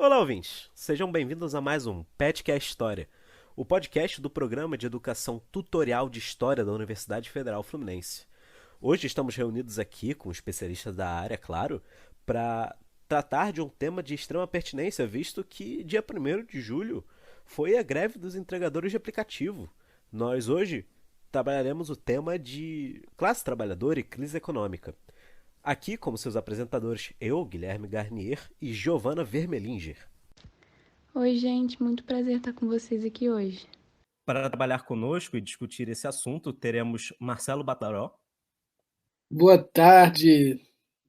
Olá, ouvintes! Sejam bem-vindos a mais um Petcast História, o podcast do programa de educação tutorial de História da Universidade Federal Fluminense. Hoje estamos reunidos aqui com especialistas da área, claro, para tratar de um tema de extrema pertinência, visto que dia 1º de julho foi a greve dos entregadores de aplicativo. Nós hoje trabalharemos o tema de classe trabalhadora e crise econômica. Aqui, como seus apresentadores, eu, Guilherme Garnier e Giovanna Vermelinger. Oi, gente, muito prazer estar com vocês aqui hoje. Para trabalhar conosco e discutir esse assunto, teremos Marcelo Bataró. Boa tarde,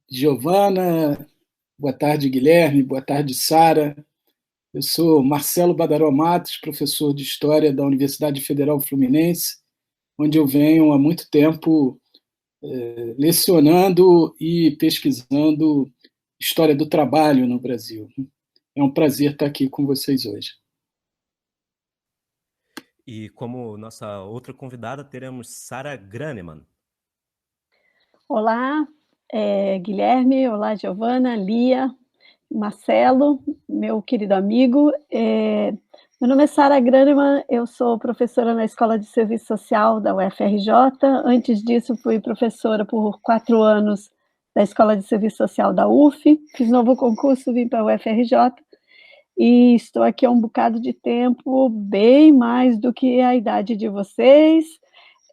Giovana. Boa tarde, Guilherme. Boa tarde, Sara. Eu sou Marcelo Badaró Matos, professor de História da Universidade Federal Fluminense, onde eu venho há muito tempo lecionando e pesquisando história do trabalho no Brasil. É um prazer estar aqui com vocês hoje. E como nossa outra convidada, teremos Sara Graneman. Olá, Guilherme, olá, Giovana, Lia, Marcelo, meu querido amigo. Meu nome é Sara Graneman, eu sou professora na Escola de Serviço Social da UFRJ. Antes disso, fui professora por 4 anos da Escola de Serviço Social da UF. Fiz novo concurso, vim para a UFRJ e estou aqui há um bocado de tempo, bem mais do que a idade de vocês.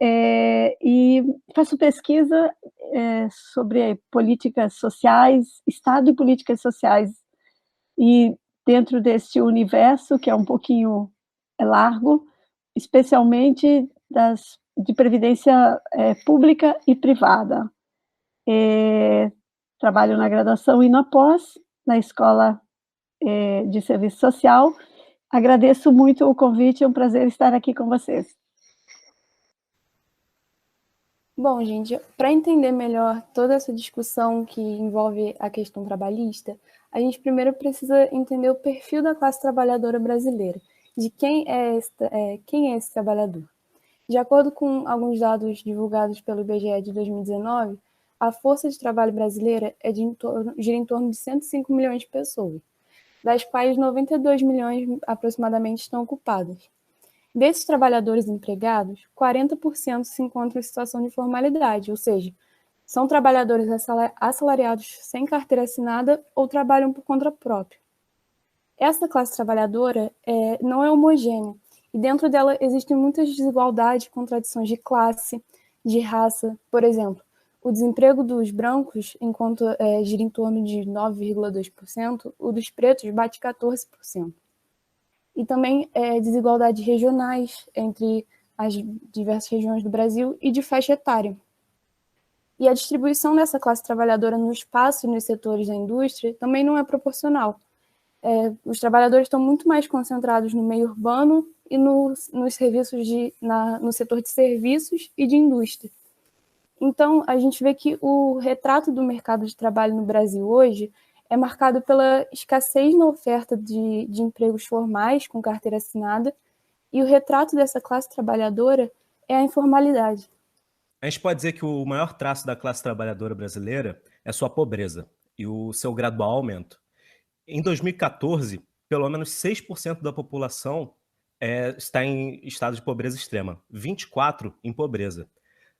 E faço pesquisa sobre políticas sociais, Estado e políticas sociais, e dentro deste universo, que é um pouquinho largo, especialmente de previdência pública e privada. Trabalho na graduação e na pós, na Escola de Serviço Social. Agradeço muito o convite, é um prazer estar aqui com vocês. Bom, gente, para entender melhor toda essa discussão que envolve a questão trabalhista, a gente primeiro precisa entender o perfil da classe trabalhadora brasileira, de quem é esse trabalhador. De acordo com alguns dados divulgados pelo IBGE de 2019, a força de trabalho brasileira gira em torno de 105 milhões de pessoas, das quais 92 milhões aproximadamente estão ocupadas. Desses trabalhadores empregados, 40% se encontram em situação de informalidade, ou seja, são trabalhadores assalariados sem carteira assinada ou trabalham por conta própria. Essa classe trabalhadora não é homogênea, e dentro dela existem muitas desigualdades e contradições de classe, de raça. Por exemplo, o desemprego dos brancos, enquanto gira em torno de 9,2%, o dos pretos bate 14%. E também desigualdades regionais entre as diversas regiões do Brasil e de faixa etária. E a distribuição dessa classe trabalhadora no espaço e nos setores da indústria também não é proporcional. Os trabalhadores estão muito mais concentrados no meio urbano e nos serviços no setor de serviços e de indústria. Então, a gente vê que o retrato do mercado de trabalho no Brasil hoje é marcado pela escassez na oferta de empregos formais com carteira assinada, e o retrato dessa classe trabalhadora é a informalidade. A gente pode dizer que o maior traço da classe trabalhadora brasileira é sua pobreza e o seu gradual aumento. Em 2014, pelo menos 6% da população está em estado de pobreza extrema, 24% em pobreza.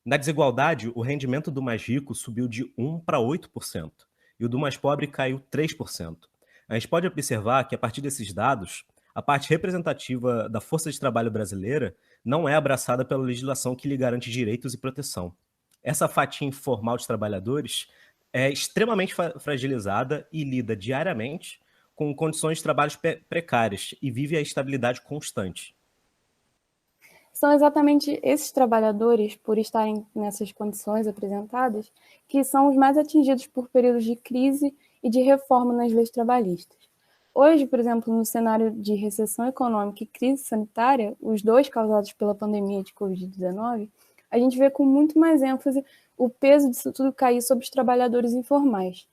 Na desigualdade, o rendimento do mais rico subiu de 1 para 8%. E o do mais pobre caiu 3%. A gente pode observar que, a partir desses dados, a parte representativa da força de trabalho brasileira não é abraçada pela legislação que lhe garante direitos e proteção. Essa fatia informal de trabalhadores é extremamente fragilizada e lida diariamente com condições de trabalho precárias e vive a instabilidade constante. São exatamente esses trabalhadores, por estarem nessas condições apresentadas, que são os mais atingidos por períodos de crise e de reforma nas leis trabalhistas. Hoje, por exemplo, no cenário de recessão econômica e crise sanitária, os dois causados pela pandemia de Covid-19, a gente vê com muito mais ênfase o peso disso tudo cair sobre os trabalhadores informais.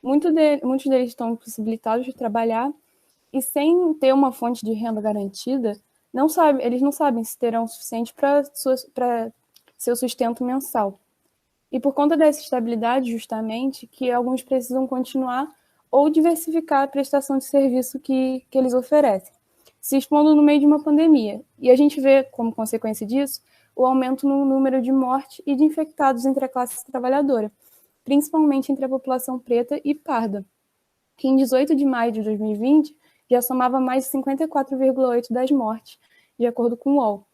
Muitos deles estão impossibilitados de trabalhar e, sem ter uma fonte de renda garantida, eles não sabem se terão o suficiente para seu sustento mensal. E por conta dessa estabilidade, justamente, que alguns precisam continuar ou diversificar a prestação de serviço que eles oferecem, se expondo no meio de uma pandemia. E a gente vê, como consequência disso, o aumento no número de mortes e de infectados entre a classe trabalhadora, principalmente entre a população preta e parda, que em 18 de maio de 2020 já somava mais de 54,8% das mortes, de acordo com o UOL.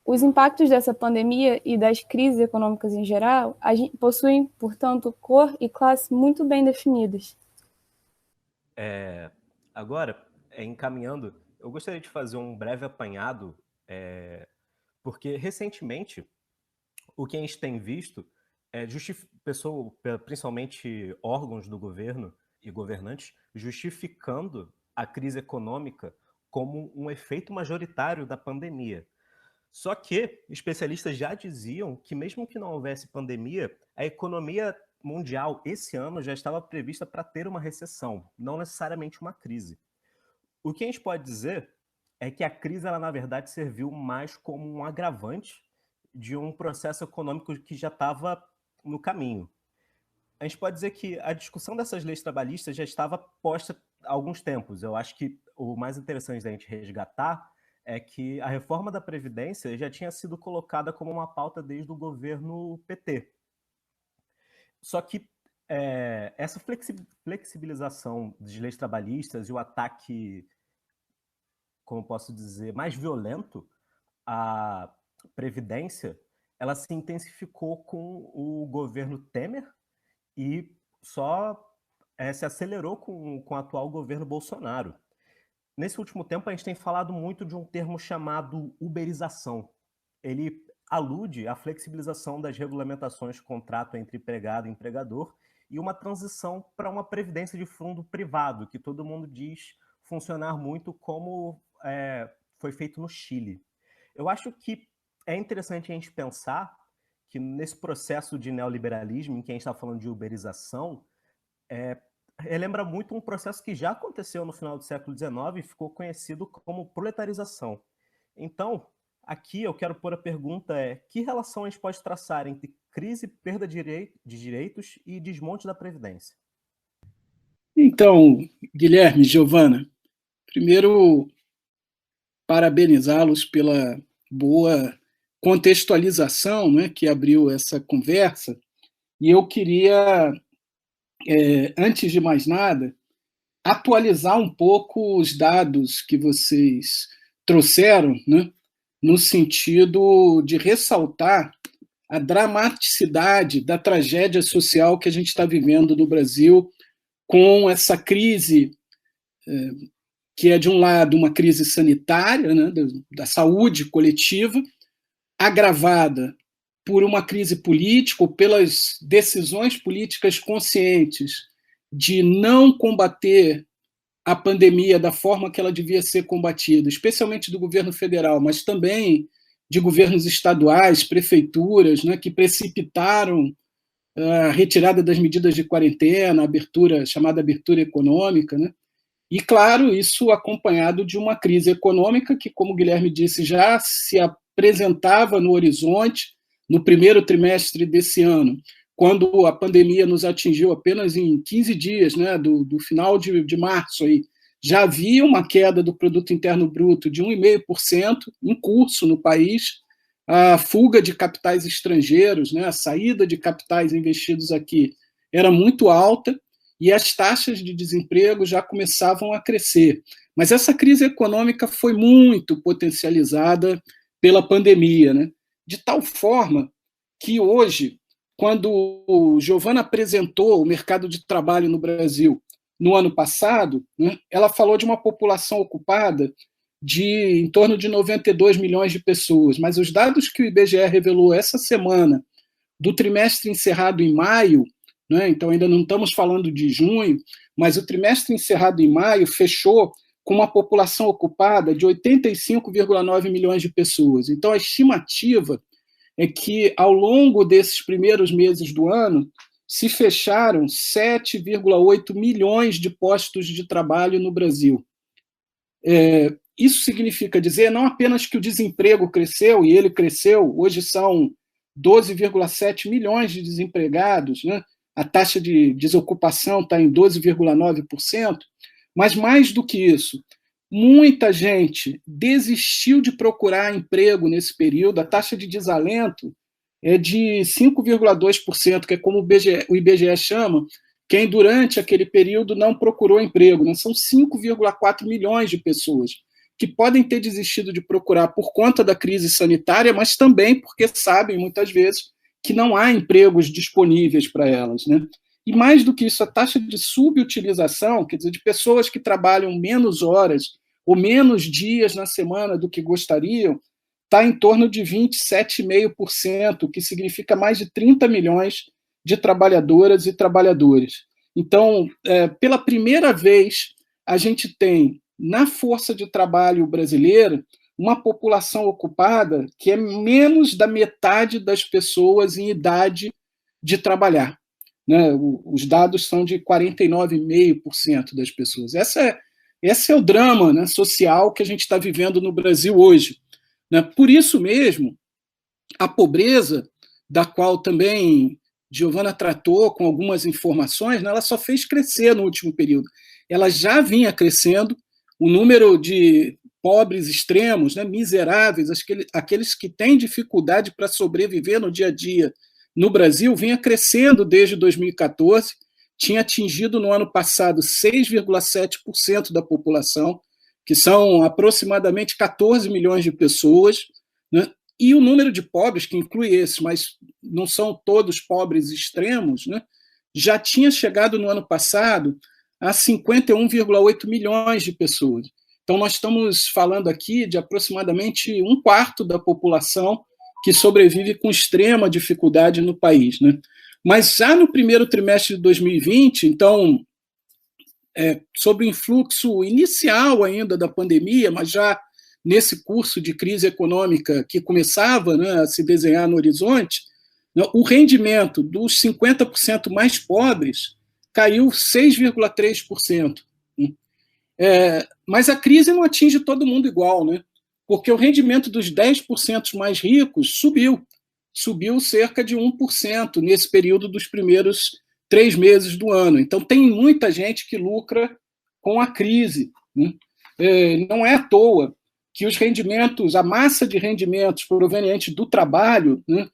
Os impactos dessa pandemia e das crises econômicas em geral possuem, portanto, cor e classe muito bem definidas. Agora, encaminhando, eu gostaria de fazer um breve apanhado, porque recentemente o que a gente tem visto é principalmente órgãos do governo e governantes, justificando a crise econômica como um efeito majoritário da pandemia. Só que especialistas já diziam que mesmo que não houvesse pandemia, a economia mundial esse ano já estava prevista para ter uma recessão, não necessariamente uma crise. O que a gente pode dizer é que a crise, ela, na verdade, serviu mais como um agravante de um processo econômico que já estava no caminho. A gente pode dizer que a discussão dessas leis trabalhistas já estava posta há alguns tempos. Eu acho que o mais interessante da gente resgatar é que a reforma da Previdência já tinha sido colocada como uma pauta desde o governo PT. Só que essa flexibilização de leis trabalhistas e o ataque, como posso dizer, mais violento à Previdência, ela se intensificou com o governo Temer e só se acelerou com o atual governo Bolsonaro. Nesse último tempo, a gente tem falado muito de um termo chamado uberização. Ele alude à flexibilização das regulamentações de contrato entre empregado e empregador e uma transição para uma previdência de fundo privado, que todo mundo diz funcionar muito como foi feito no Chile. Eu acho que é interessante a gente pensar que nesse processo de neoliberalismo, em que a gente está falando de uberização, relembra muito um processo que já aconteceu no final do século XIX e ficou conhecido como proletarização. Então, aqui eu quero pôr a pergunta que relação a gente pode traçar entre crise, perda de direitos e desmonte da Previdência? Então, Guilherme, Giovana, primeiro, parabenizá-los pela boa contextualização, né, que abriu essa conversa. E eu queria, antes de mais nada, atualizar um pouco os dados que vocês trouxeram, né, no sentido de ressaltar a dramaticidade da tragédia social que a gente está vivendo no Brasil, com essa crise que é, de um lado, uma crise sanitária, né, da saúde coletiva, agravada por uma crise política, ou pelas decisões políticas conscientes de não combater a pandemia da forma que ela devia ser combatida, especialmente do governo federal, mas também de governos estaduais, prefeituras, né, que precipitaram a retirada das medidas de quarentena, a chamada abertura econômica, né? E, claro, isso acompanhado de uma crise econômica que, como o Guilherme disse, já se apresentava no horizonte no primeiro trimestre desse ano, quando a pandemia nos atingiu apenas em 15 dias, né, do final de março. Aí, já havia uma queda do Produto Interno Bruto de 1,5% em curso no país, a fuga de capitais estrangeiros, né, a saída de capitais investidos aqui era muito alta, e as taxas de desemprego já começavam a crescer. Mas essa crise econômica foi muito potencializada pela pandemia, né? De tal forma que hoje, quando o Giovana apresentou o mercado de trabalho no Brasil no ano passado, né, ela falou de uma população ocupada de em torno de 92 milhões de pessoas, mas os dados que o IBGE revelou essa semana, do trimestre encerrado em maio, né, então ainda não estamos falando de junho, mas o trimestre encerrado em maio fechou com uma população ocupada de 85,9 milhões de pessoas. Então a estimativa é que, ao longo desses primeiros meses do ano, se fecharam 7,8 milhões de postos de trabalho no Brasil. Isso significa dizer não apenas que o desemprego cresceu, e ele cresceu, hoje são 12,7 milhões de desempregados, né? a taxa de desocupação está em 12,9%, mas mais do que isso, muita gente desistiu de procurar emprego nesse período, a taxa de desalento é de 5,2%, que é como o IBGE chama, quem durante aquele período não procurou emprego, né? São 5,4 milhões de pessoas que podem ter desistido de procurar por conta da crise sanitária, mas também porque sabem, muitas vezes, que não há empregos disponíveis para elas, né? E mais do que isso, a taxa de subutilização, quer dizer, de pessoas que trabalham menos horas ou menos dias na semana do que gostariam, está em torno de 27,5%, o que significa mais de 30 milhões de trabalhadoras e trabalhadores. Então, pela primeira vez, a gente tem, na força de trabalho brasileira, uma população ocupada que é menos da metade das pessoas em idade de trabalhar, né? Os dados são de 49,5% das pessoas. Esse é o drama, né, social que a gente está vivendo no Brasil hoje, né? Por isso mesmo, a pobreza, da qual também Giovana tratou com algumas informações, né, ela só fez crescer no último período. Ela já vinha crescendo, o número de pobres extremos, né, miseráveis, aqueles que têm dificuldade para sobreviver no dia a dia no Brasil, vinha crescendo desde 2014, tinha atingido no ano passado 6,7% da população, que são aproximadamente 14 milhões de pessoas, né? E o número de pobres, que inclui esses, mas não são todos pobres extremos, né, já tinha chegado no ano passado a 51,8 milhões de pessoas. Então, nós estamos falando aqui de aproximadamente um quarto da população que sobrevive com extrema dificuldade no país, né? Mas já no primeiro trimestre de 2020, então, sobre o influxo inicial ainda da pandemia, mas já nesse curso de crise econômica que começava, né, a se desenhar no horizonte, o rendimento dos 50% mais pobres caiu 6,3%. Mas a crise não atinge todo mundo igual, né? Porque o rendimento dos 10% mais ricos subiu cerca de 1% nesse período dos primeiros 3 meses do ano. Então, tem muita gente que lucra com a crise, né? Não é à toa que os rendimentos, a massa de rendimentos provenientes do trabalho, né,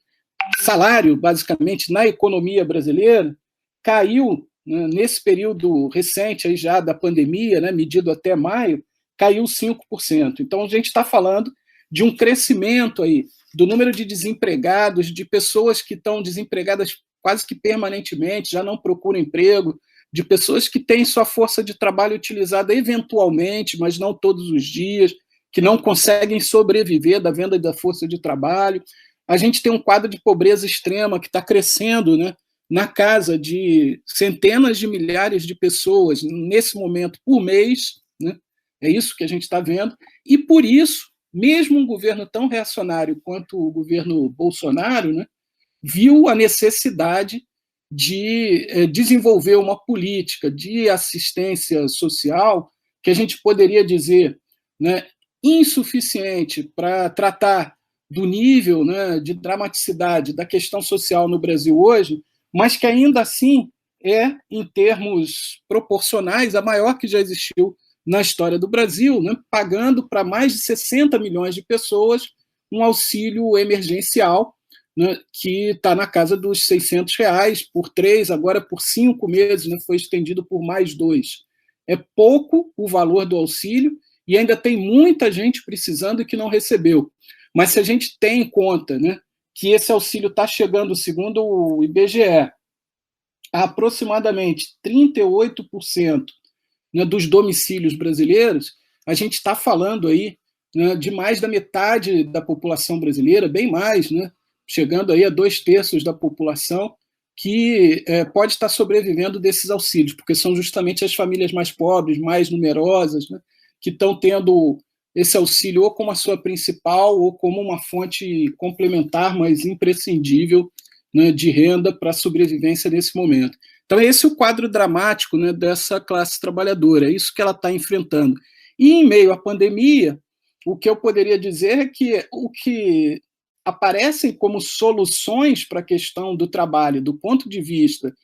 salário, basicamente, na economia brasileira, caiu, né, nesse período recente aí já da pandemia, né, medido até maio, caiu 5%. Então, a gente está falando de um crescimento aí do número de desempregados, de pessoas que estão desempregadas quase que permanentemente, já não procuram emprego, de pessoas que têm sua força de trabalho utilizada eventualmente, mas não todos os dias, que não conseguem sobreviver da venda da força de trabalho. A gente tem um quadro de pobreza extrema que está crescendo, né, na casa de centenas de milhares de pessoas, nesse momento, por mês, né? É isso que a gente está vendo. E, por isso, mesmo um governo tão reacionário quanto o governo Bolsonaro, né, viu a necessidade de desenvolver uma política de assistência social que a gente poderia dizer, né, insuficiente para tratar do nível, né, de dramaticidade da questão social no Brasil hoje, mas que ainda assim é, em termos proporcionais, a maior que já existiu na história do Brasil, né, pagando para mais de 60 milhões de pessoas um auxílio emergencial, né, que está na casa dos R$600 por 3, agora por 5 meses, né, foi estendido por mais 2. É pouco o valor do auxílio e ainda tem muita gente precisando e que não recebeu. Mas se a gente tem em conta, né, que esse auxílio está chegando, segundo o IBGE, a aproximadamente 38%, né, dos domicílios brasileiros, a gente está falando aí, né, de mais da metade da população brasileira, bem mais, né, chegando aí a 2/3 da população que pode estar sobrevivendo desses auxílios, porque são justamente as famílias mais pobres, mais numerosas, né, que estão tendo esse auxílio ou como a sua principal ou como uma fonte complementar, mas imprescindível, né, de renda para a sobrevivência nesse momento. Então, esse é o quadro dramático, né, dessa classe trabalhadora, é isso que ela está enfrentando. E, em meio à pandemia, o que eu poderia dizer é que o que aparecem como soluções para a questão do trabalho, do ponto de vista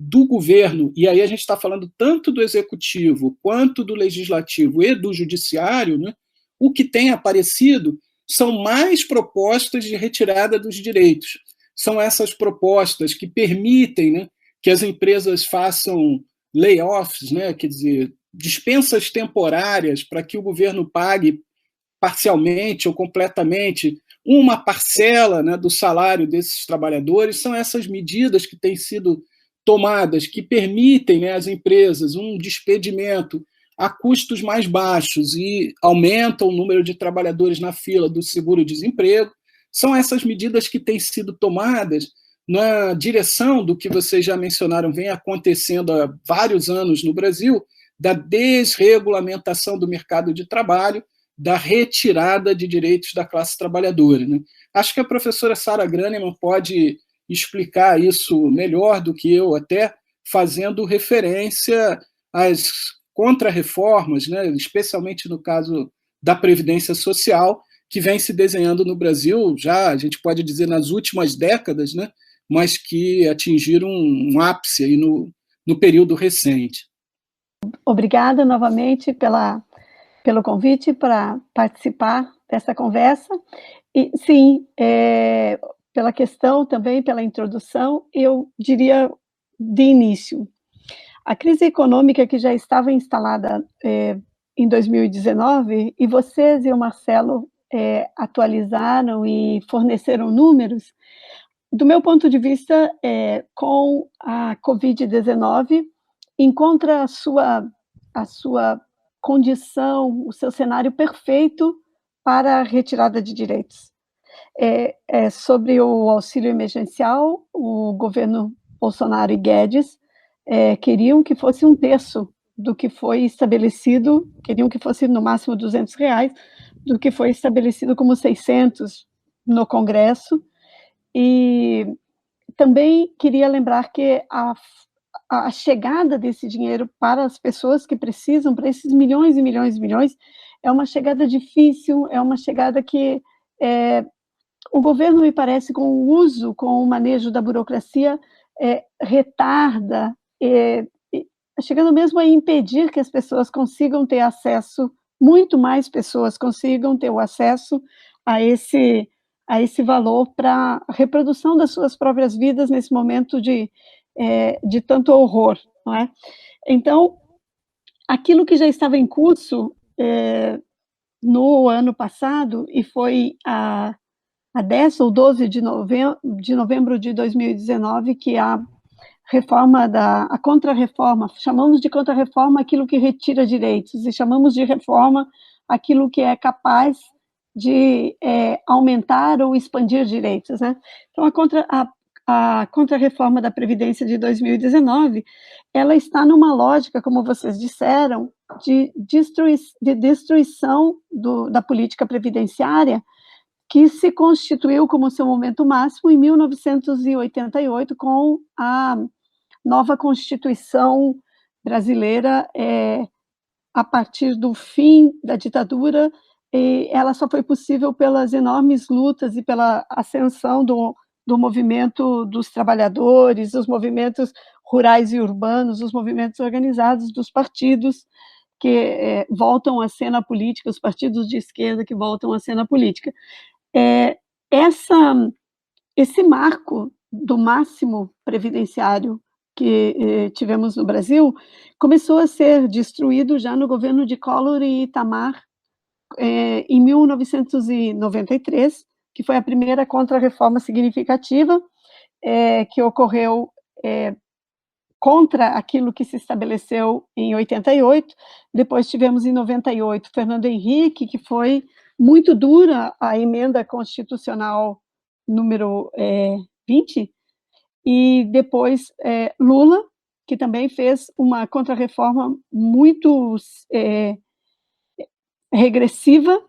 do governo, e aí a gente está falando tanto do executivo, quanto do legislativo e do judiciário, né, o que tem aparecido são mais propostas de retirada dos direitos. São essas propostas que permitem, né, que as empresas façam layoffs, né, quer dizer, dispensas temporárias para que o governo pague parcialmente ou completamente uma parcela, né, do salário desses trabalhadores. São essas medidas que têm sido tomadas, que permitem, né, às empresas um despedimento a custos mais baixos e aumentam o número de trabalhadores na fila do seguro-desemprego. São essas medidas que têm sido tomadas na direção do que vocês já mencionaram, vem acontecendo há vários anos no Brasil, da desregulamentação do mercado de trabalho, da retirada de direitos da classe trabalhadora, né? Acho que a professora Sara Graneman pode explicar isso melhor do que eu, até fazendo referência às contrarreformas, né, especialmente no caso da Previdência Social, que vem se desenhando no Brasil, já a gente pode dizer nas últimas décadas, né, mas que atingiram um ápice aí no período recente. Obrigada novamente pelo convite para participar dessa conversa. E, sim, pela questão também, pela introdução, eu diria de início, a crise econômica que já estava instalada em 2019, e vocês e o Marcelo atualizaram e forneceram números, do meu ponto de vista, com a Covid-19, encontra a sua condição, o seu cenário perfeito para a retirada de direitos. Sobre o auxílio emergencial, o governo Bolsonaro e Guedes queriam que fosse 1/3 do que foi estabelecido, queriam que fosse no máximo R$200, do que foi estabelecido como 600 no Congresso. E também queria lembrar que a chegada desse dinheiro para as pessoas que precisam, para esses milhões e milhões e milhões, é uma chegada difícil, é uma chegada que o governo, me parece, com o uso, com o manejo da burocracia, retarda, chegando mesmo a impedir que as pessoas consigam ter acesso, muito mais pessoas consigam ter o acesso a esse valor para a reprodução das suas próprias vidas nesse momento de tanto horror, não é? Então, aquilo que já estava em curso no ano passado, e foi a 10 ou 12 de novembro de 2019, que a contra-reforma, chamamos de contra-reforma aquilo que retira direitos, e chamamos de reforma aquilo que é capaz de aumentar ou expandir direitos, né? Então, a contra-reforma da Previdência de 2019, ela está numa lógica, como vocês disseram, de destruição da política previdenciária, que se constituiu como seu momento máximo em 1988, com a nova Constituição brasileira, a partir do fim da ditadura, e ela só foi possível pelas enormes lutas e pela ascensão do movimento dos trabalhadores, dos movimentos rurais e urbanos, os movimentos organizados dos partidos que voltam à cena política, os partidos de esquerda que voltam à cena política. Esse marco do máximo previdenciário que tivemos no Brasil começou a ser destruído já no governo de Collor e Itamar, em 1993, que foi a primeira contra-reforma significativa que ocorreu contra aquilo que se estabeleceu em 88. Depois tivemos em 98 Fernando Henrique, que foi muito dura a emenda constitucional número 20, e depois Lula, que também fez uma contra-reforma muito regressiva,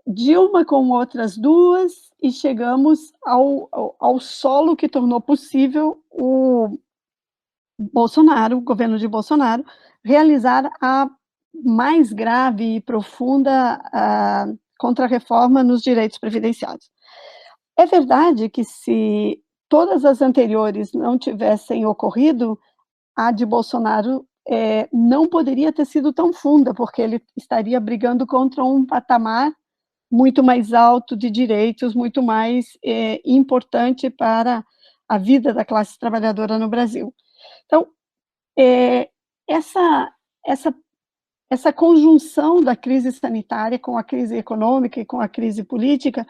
Dilma com outras duas, e chegamos ao solo que tornou possível o governo de Bolsonaro, realizar a mais grave e profunda contra-reforma nos direitos previdenciários. É verdade que se todas as anteriores não tivessem ocorrido, a de Bolsonaro não poderia ter sido tão funda, porque ele estaria brigando contra um patamar muito mais alto de direitos, muito mais importante para a vida da classe trabalhadora no Brasil. Então, essa conjunção da crise sanitária com a crise econômica e com a crise política,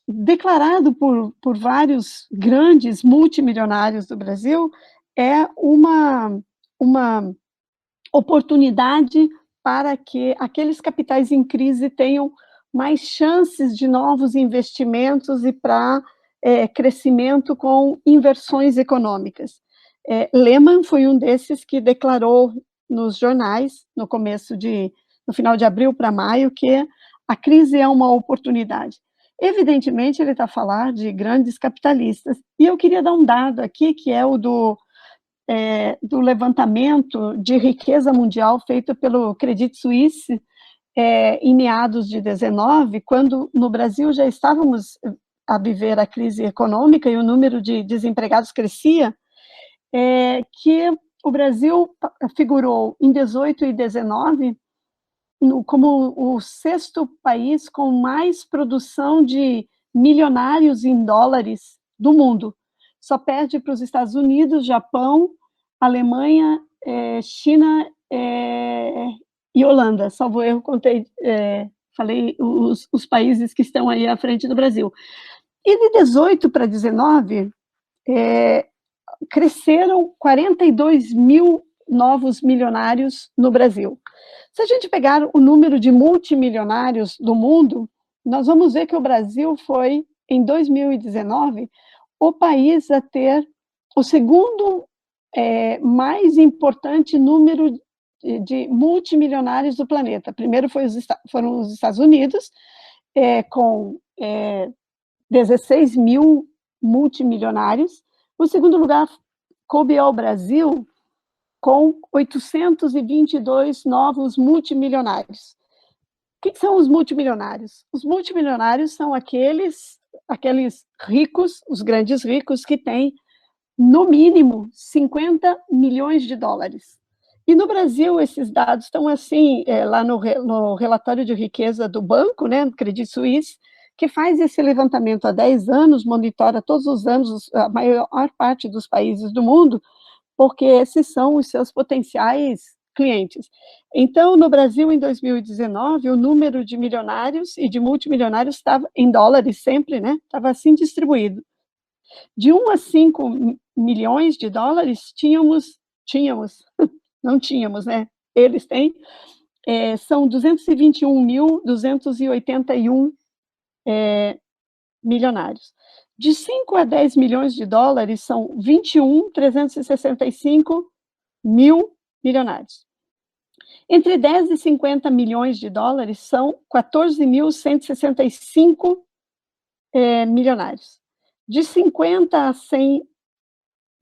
declarado por vários grandes multimilionários do Brasil, é uma oportunidade para que aqueles capitais em crise tenham mais chances de novos investimentos e para crescimento com inversões econômicas. Lehman foi um desses que declarou nos jornais, no final de abril para maio, que a crise é uma oportunidade. Evidentemente, ele está a falar de grandes capitalistas. E eu queria dar um dado aqui, que é o do levantamento de riqueza mundial feito pelo Credit Suisse em meados de 19, quando no Brasil já estávamos a viver a crise econômica e o número de desempregados crescia, que o Brasil figurou em 18 e 19 como o sexto país com mais produção de milionários em dólares do mundo. Só perde para os Estados Unidos, Japão, Alemanha, China e Holanda. Salvo erro, falei os países que estão aí à frente do Brasil. E de 18 para 19, cresceram 42 mil novos milionários no Brasil. Se a gente pegar o número de multimilionários do mundo, nós vamos ver que o Brasil foi, em 2019, o país a ter o segundo mais importante número de multimilionários do planeta. Primeiro foram os Estados Unidos, com 16 mil multimilionários. O segundo lugar coube ao Brasil, com 822 novos multimilionários. O que são os multimilionários? Os multimilionários são aqueles ricos, os grandes ricos, que têm, no mínimo, 50 milhões de dólares. E no Brasil, esses dados estão assim, lá no relatório de riqueza do banco, né, do Credit Suisse, que faz esse levantamento há 10 anos, monitora todos os anos a maior parte dos países do mundo, porque esses são os seus potenciais clientes. Então, no Brasil, em 2019, o número de milionários e de multimilionários estava, em dólares sempre, né, estava assim distribuído. De 1 a 5 milhões de dólares, não tínhamos, né, eles têm, são 221.281 milionários. De 5 a 10 milhões de dólares, são 21.365 mil milionários. Entre 10 e 50 milhões de dólares, são 14.165 milionários. De 50 a 100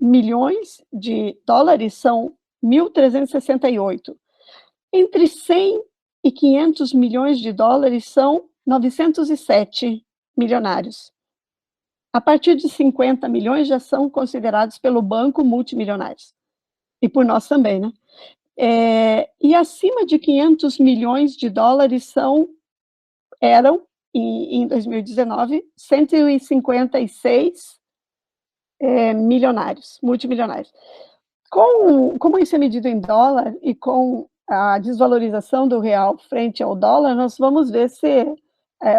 milhões de dólares, são 1.368. Entre 100 e 500 milhões de dólares, são 907 milionários. A partir de 50 milhões já são considerados pelo banco multimilionários. E por nós também, né? E acima de 500 milhões de dólares eram, em 2019, 156 milionários, multimilionários. Como isso é medido em dólar e com a desvalorização do real frente ao dólar, nós vamos ver se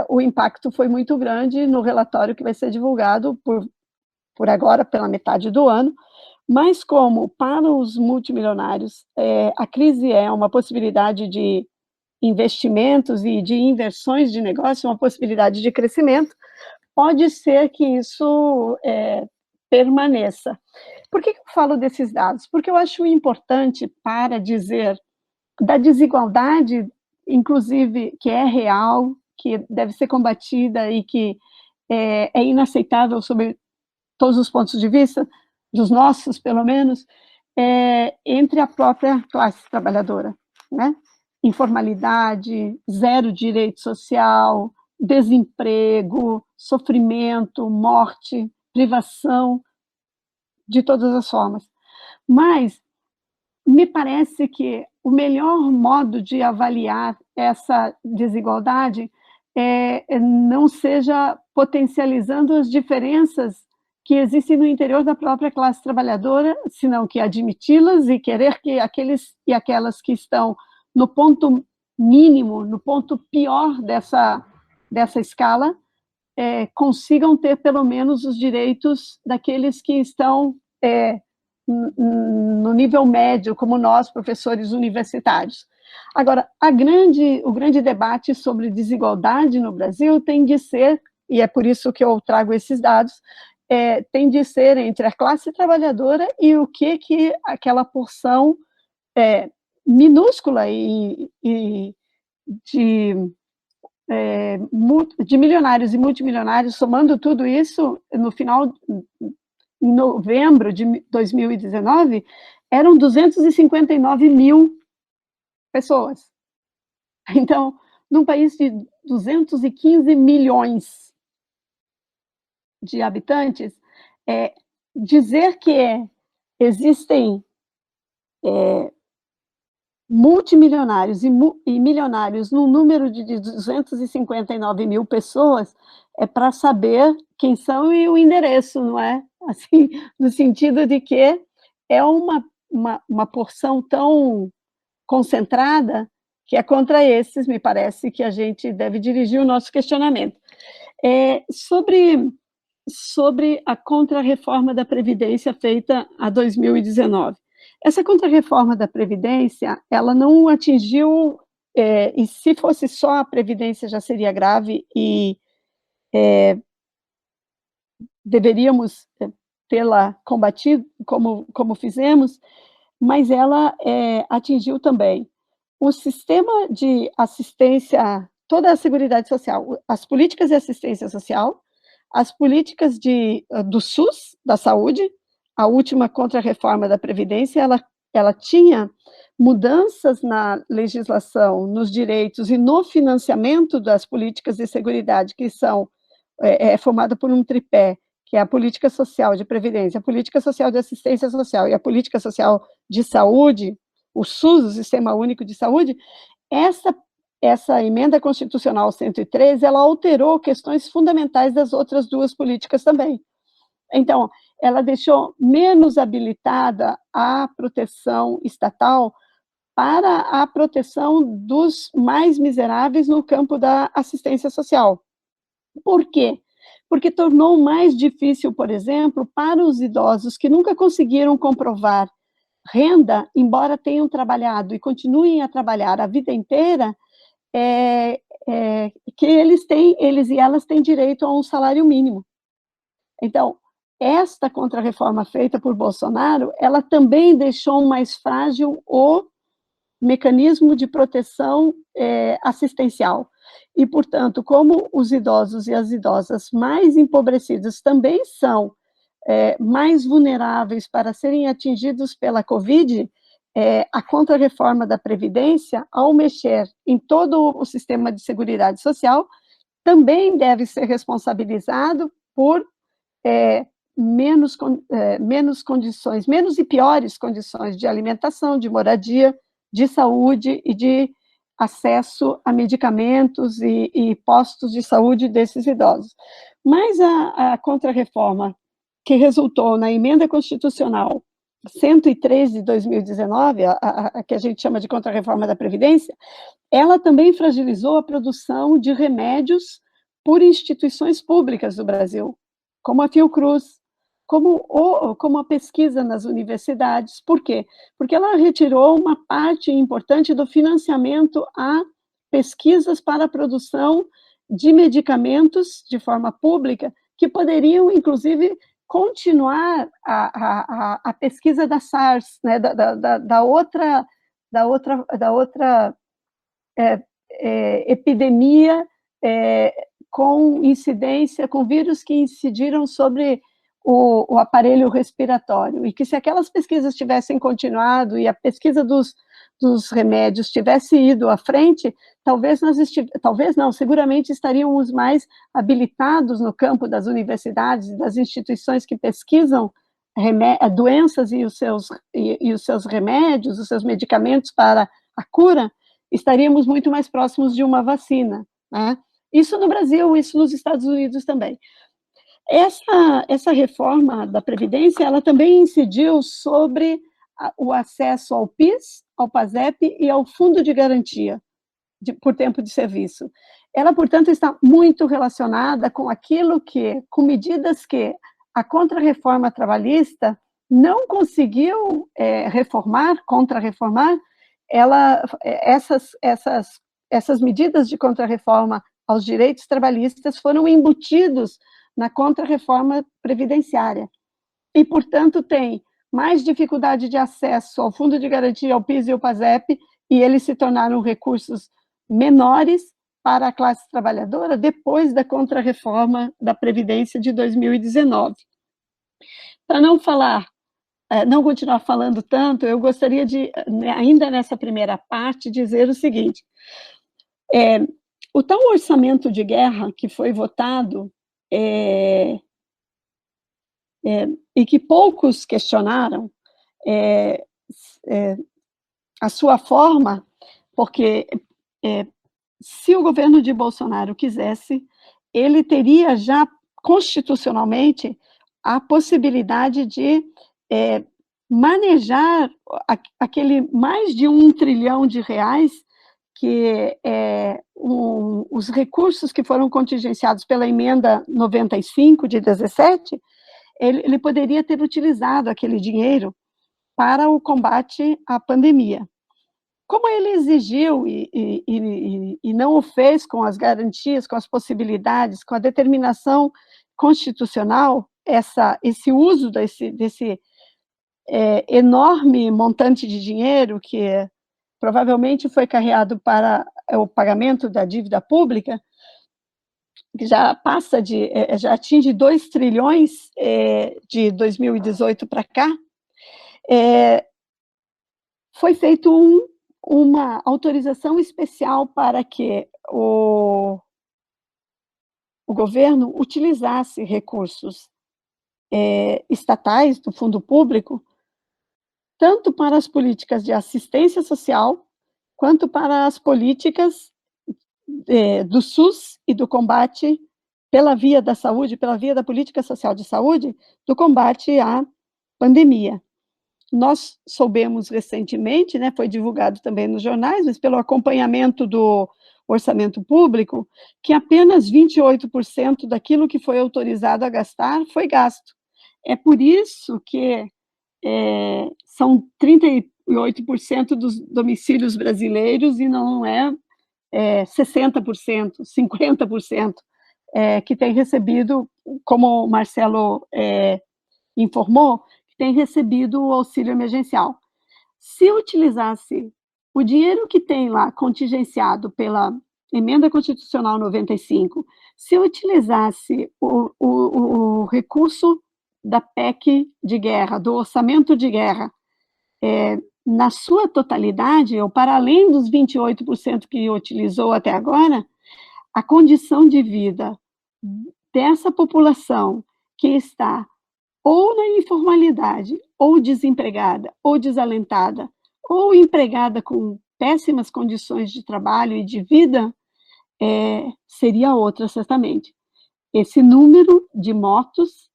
o impacto foi muito grande no relatório que vai ser divulgado por agora, pela metade do ano, mas como para os multimilionários a crise é uma possibilidade de investimentos e de inversões de negócio, uma possibilidade de crescimento, pode ser que isso permaneça. Por que eu falo desses dados? Porque eu acho importante para dizer da desigualdade, inclusive, que é real, que deve ser combatida e que é inaceitável sob todos os pontos de vista, dos nossos, pelo menos, entre a própria classe trabalhadora, né? Informalidade, zero direito social, desemprego, sofrimento, morte, privação, de todas as formas. Mas me parece que o melhor modo de avaliar essa desigualdade não seja potencializando as diferenças que existem no interior da própria classe trabalhadora, senão que admiti-las e querer que aqueles e aquelas que estão no ponto mínimo, no ponto pior dessa escala, consigam ter pelo menos os direitos daqueles que estão no nível médio, como nós, professores universitários. Agora, o grande debate sobre desigualdade no Brasil tem de ser, e é por isso que eu trago esses dados, tem de ser entre a classe trabalhadora e o que aquela porção minúscula e de milionários e multimilionários, somando tudo isso, no final, em novembro de 2019, eram 259 mil pessoas. Então, num país de 215 milhões de habitantes, dizer que existem multimilionários e milionários no número de 259 mil pessoas para saber quem são e o endereço, não é? Assim, no sentido de que é uma porção tão concentrada que é contra esses, me parece, que a gente deve dirigir o nosso questionamento. Sobre a contrarreforma da Previdência feita a 2019. Essa contrarreforma da Previdência, ela não atingiu, e se fosse só a Previdência já seria grave, e deveríamos tê-la combatido, como fizemos, mas ela atingiu também o sistema de assistência, toda a Seguridade Social, as políticas de assistência social, as políticas do SUS, da saúde. A última contrarreforma da Previdência, ela tinha mudanças na legislação, nos direitos e no financiamento das políticas de seguridade, que são formada por um tripé, que é a política social de previdência, a política social de assistência social e a política social de saúde, o SUS, o Sistema Único de Saúde. Essa emenda constitucional 113, ela alterou questões fundamentais das outras duas políticas também. Então, ela deixou menos habilitada a proteção estatal para a proteção dos mais miseráveis no campo da assistência social. Por quê? Porque tornou mais difícil, por exemplo, para os idosos que nunca conseguiram comprovar renda, embora tenham trabalhado e continuem a trabalhar a vida inteira, que eles e elas têm direito a um salário mínimo. Então, esta contrarreforma feita por Bolsonaro, ela também deixou mais frágil o mecanismo de proteção assistencial. E, portanto, como os idosos e as idosas mais empobrecidos também são mais vulneráveis para serem atingidos pela Covid, a contrarreforma da Previdência, ao mexer em todo o sistema de seguridade social, também deve ser responsabilizado por menos condições, menos e piores condições de alimentação, de moradia, de saúde e de acesso a medicamentos e postos de saúde desses idosos. Mas a contrarreforma que resultou na emenda constitucional 103 de 2019, a que a gente chama de contrarreforma da Previdência, ela também fragilizou a produção de remédios por instituições públicas do Brasil, como a Fiocruz, como a pesquisa nas universidades. Por quê? Porque ela retirou uma parte importante do financiamento a pesquisas para a produção de medicamentos de forma pública, que poderiam, inclusive, continuar a pesquisa da SARS, né, da outra epidemia com incidência, com vírus que incidiram sobre o aparelho respiratório, e que se aquelas pesquisas tivessem continuado e a pesquisa dos remédios tivesse ido à frente, seguramente estaríamos mais habilitados no campo das universidades e das instituições que pesquisam doenças e os seus remédios, os seus medicamentos para a cura, estaríamos muito mais próximos de uma vacina, né? Isso no Brasil, isso nos Estados Unidos também. Essa reforma da Previdência, ela também incidiu sobre o acesso ao PIS, ao PASEP e ao Fundo de Garantia por tempo de serviço. Ela, portanto, está muito relacionada com com medidas que a contra-reforma trabalhista não conseguiu contra-reformar. Essas medidas de contra-reforma aos direitos trabalhistas foram embutidos na contra-reforma previdenciária. E, portanto, tem mais dificuldade de acesso ao Fundo de Garantia, ao PIS e ao PASEP, e eles se tornaram recursos menores para a classe trabalhadora depois da contra-reforma da Previdência de 2019. Para não continuar falando tanto, eu gostaria de, ainda nessa primeira parte, dizer o seguinte: o tal orçamento de guerra que foi votado e que poucos questionaram a sua forma, porque se o governo de Bolsonaro quisesse, ele teria já constitucionalmente a possibilidade de manejar aquele mais de R$1 trilhão que os recursos que foram contingenciados pela emenda 95 de 17, ele poderia ter utilizado aquele dinheiro para o combate à pandemia. Como ele exigiu e não o fez com as garantias, com as possibilidades, com a determinação constitucional, esse uso desse enorme montante de dinheiro que provavelmente foi carreado para o pagamento da dívida pública, que já atinge 2 trilhões de 2018 para cá, foi feito uma autorização especial para que o governo utilizasse recursos estatais do fundo público, tanto para as políticas de assistência social, quanto para as políticas do SUS e do combate pela via da saúde, pela via da política social de saúde, do combate à pandemia. Nós soubemos recentemente, né, foi divulgado também nos jornais, mas pelo acompanhamento do orçamento público, que apenas 28% daquilo que foi autorizado a gastar foi gasto. É por isso que são 38% dos domicílios brasileiros e não 60%, 50% que tem recebido, como o Marcelo informou, que tem recebido o auxílio emergencial. Se utilizasse o dinheiro que tem lá contingenciado pela Emenda Constitucional 95, se utilizasse o recurso da PEC de guerra, do orçamento de guerra, na sua totalidade, ou para além dos 28% que utilizou até agora, a condição de vida dessa população que está ou na informalidade, ou desempregada, ou desalentada, ou empregada com péssimas condições de trabalho e de vida, seria outra, certamente. Esse número de mortos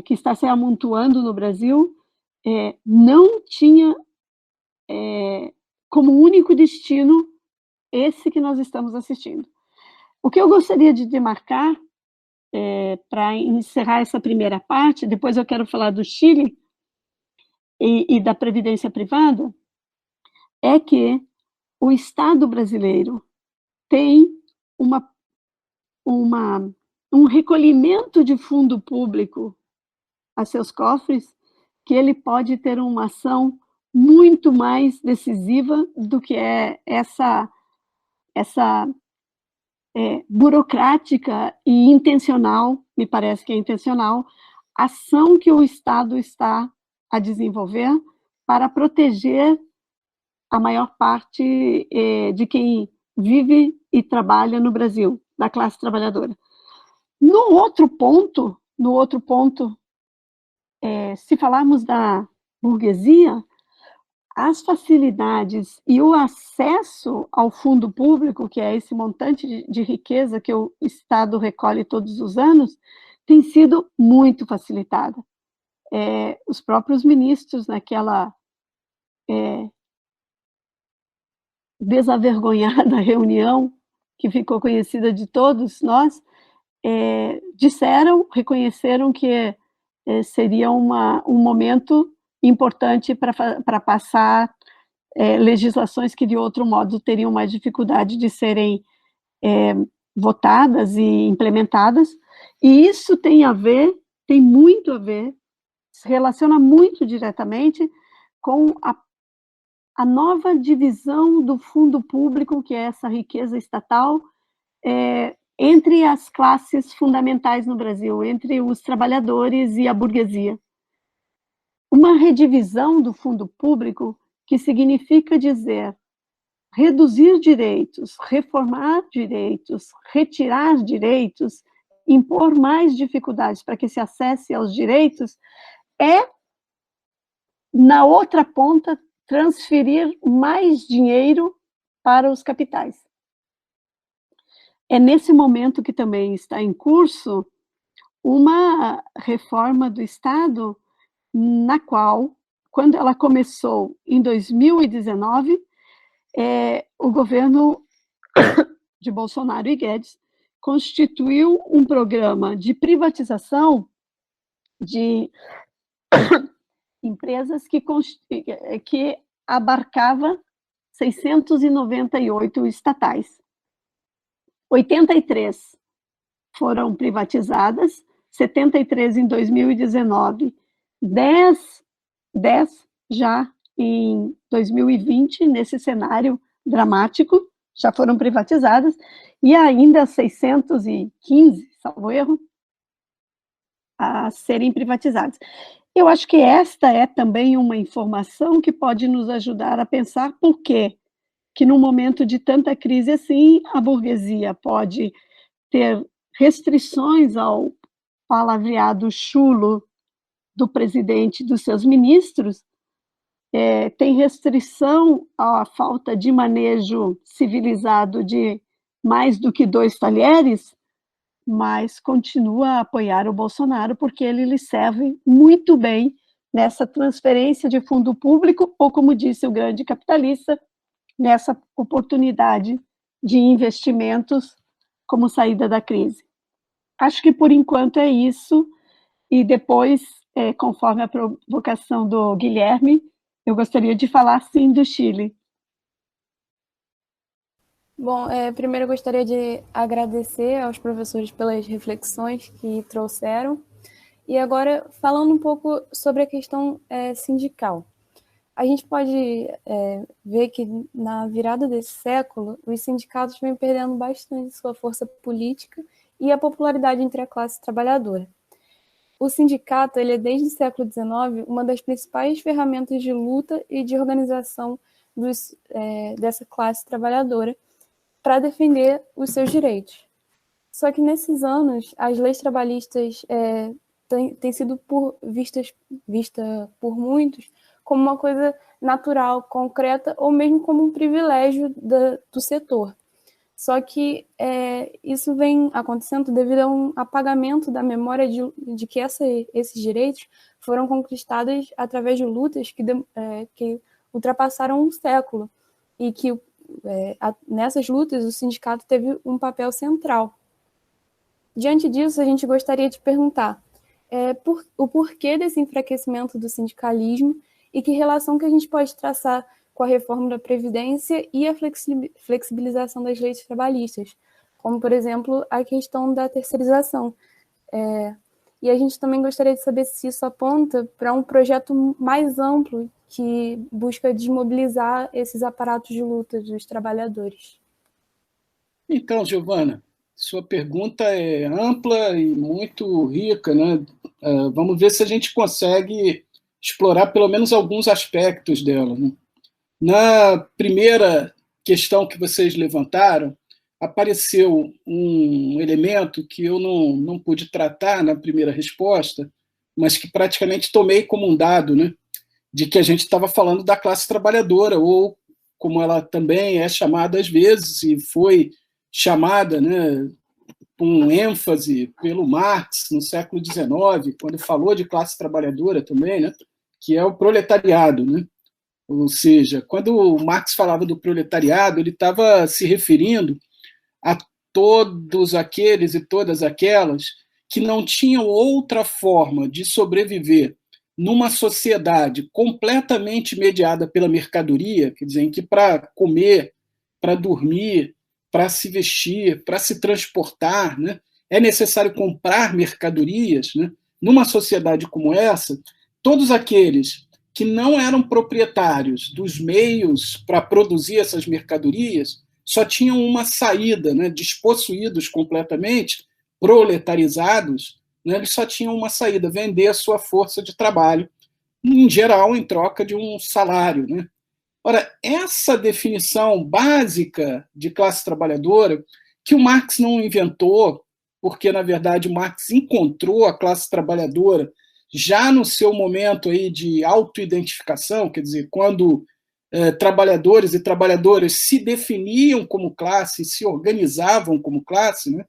que está se amontoando no Brasil não tinha como único destino esse que nós estamos assistindo. O que eu gostaria de demarcar, para encerrar essa primeira parte, depois eu quero falar do Chile e da previdência privada, é que o Estado brasileiro tem um recolhimento de fundo público a seus cofres, que ele pode ter uma ação muito mais decisiva do que essa burocrática e intencional, me parece que é intencional, ação que o Estado está a desenvolver para proteger a maior parte de quem vive e trabalha no Brasil, da classe trabalhadora. No outro ponto, se falarmos da burguesia, as facilidades e o acesso ao fundo público, que é esse montante de riqueza que o Estado recolhe todos os anos, tem sido muito facilitada. Os próprios ministros, naquela desavergonhada reunião que ficou conhecida de todos nós, reconheceram que seria um momento importante para passar legislações que, de outro modo, teriam mais dificuldade de serem votadas e implementadas, e isso tem muito a ver, se relaciona muito diretamente com a nova divisão do fundo público, que é essa riqueza estatal, entre as classes fundamentais no Brasil, entre os trabalhadores e a burguesia. Uma redivisão do fundo público que significa dizer reduzir direitos, reformar direitos, retirar direitos, impor mais dificuldades para que se acesse aos direitos, na outra ponta, transferir mais dinheiro para os capitais. É nesse momento que também está em curso uma reforma do Estado, na qual, quando ela começou em 2019, o governo de Bolsonaro e Guedes constituiu um programa de privatização de empresas que abarcava 698 estatais. 83 foram privatizadas, 73 em 2019, 10 já em 2020, nesse cenário dramático, já foram privatizadas, e ainda 615, salvo erro, a serem privatizadas. Eu acho que esta é também uma informação que pode nos ajudar a pensar por quê que num momento de tanta crise assim, a burguesia pode ter restrições ao palavreado chulo do presidente e dos seus ministros, tem restrição à falta de manejo civilizado de mais do que 2 talheres, mas continua a apoiar o Bolsonaro porque ele lhe serve muito bem nessa transferência de fundo público, ou como disse o grande capitalista, nessa oportunidade de investimentos como saída da crise. Acho que por enquanto é isso, e depois, conforme a provocação do Guilherme, eu gostaria de falar, sim, do Chile. Bom, primeiro eu gostaria de agradecer aos professores pelas reflexões que trouxeram, e agora falando um pouco sobre a questão sindical. A gente pode ver que na virada desse século, os sindicatos vêm perdendo bastante sua força política e a popularidade entre a classe trabalhadora. O sindicato ele é, desde o século XIX, uma das principais ferramentas de luta e de organização dessa classe trabalhadora para defender os seus direitos. Só que nesses anos, as leis trabalhistas têm sido vista por muitos como uma coisa natural, concreta, ou mesmo como um privilégio do setor. Só que isso vem acontecendo devido a um apagamento da memória de que esses direitos foram conquistados através de lutas que ultrapassaram um século, e que nessas lutas o sindicato teve um papel central. Diante disso, a gente gostaria de perguntar o porquê desse enfraquecimento do sindicalismo e que relação que a gente pode traçar com a reforma da Previdência e a flexibilização das leis trabalhistas, como, por exemplo, a questão da terceirização. E a gente também gostaria de saber se isso aponta para um projeto mais amplo que busca desmobilizar esses aparatos de luta dos trabalhadores. Então, Giovana, sua pergunta é ampla e muito rica, né? Vamos ver se a gente consegue explorar pelo menos alguns aspectos dela, né? Na primeira questão que vocês levantaram, apareceu um elemento que eu não pude tratar na primeira resposta, mas que praticamente tomei como um dado, né? De que a gente estava falando da classe trabalhadora, ou como ela também é chamada às vezes, e foi chamada, né, com ênfase pelo Marx no século XIX, quando falou de classe trabalhadora também, né, que é o proletariado. Né? Ou seja, quando o Marx falava do proletariado, ele estava se referindo a todos aqueles e todas aquelas que não tinham outra forma de sobreviver numa sociedade completamente mediada pela mercadoria, quer dizer, em que para comer, para dormir, para se vestir, para se transportar, né, é necessário comprar mercadorias, né? Numa sociedade como essa, todos aqueles que não eram proprietários dos meios para produzir essas mercadorias só tinham uma saída, né, despossuídos completamente, proletarizados, né, eles só tinham uma saída, vender a sua força de trabalho, em geral, em troca de um salário. Né? Ora, essa definição básica de classe trabalhadora, que o Marx não inventou, porque, na verdade, o Marx encontrou a classe trabalhadora já no seu momento aí de autoidentificação, quer dizer, quando trabalhadores e trabalhadoras se definiam como classe, se organizavam como classe, né?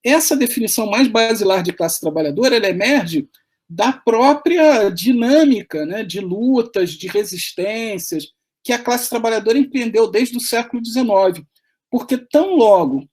Essa definição mais basilar de classe trabalhadora, ela emerge da própria dinâmica, né, de lutas, de resistências, que a classe trabalhadora empreendeu desde o século XIX. Porque tão logo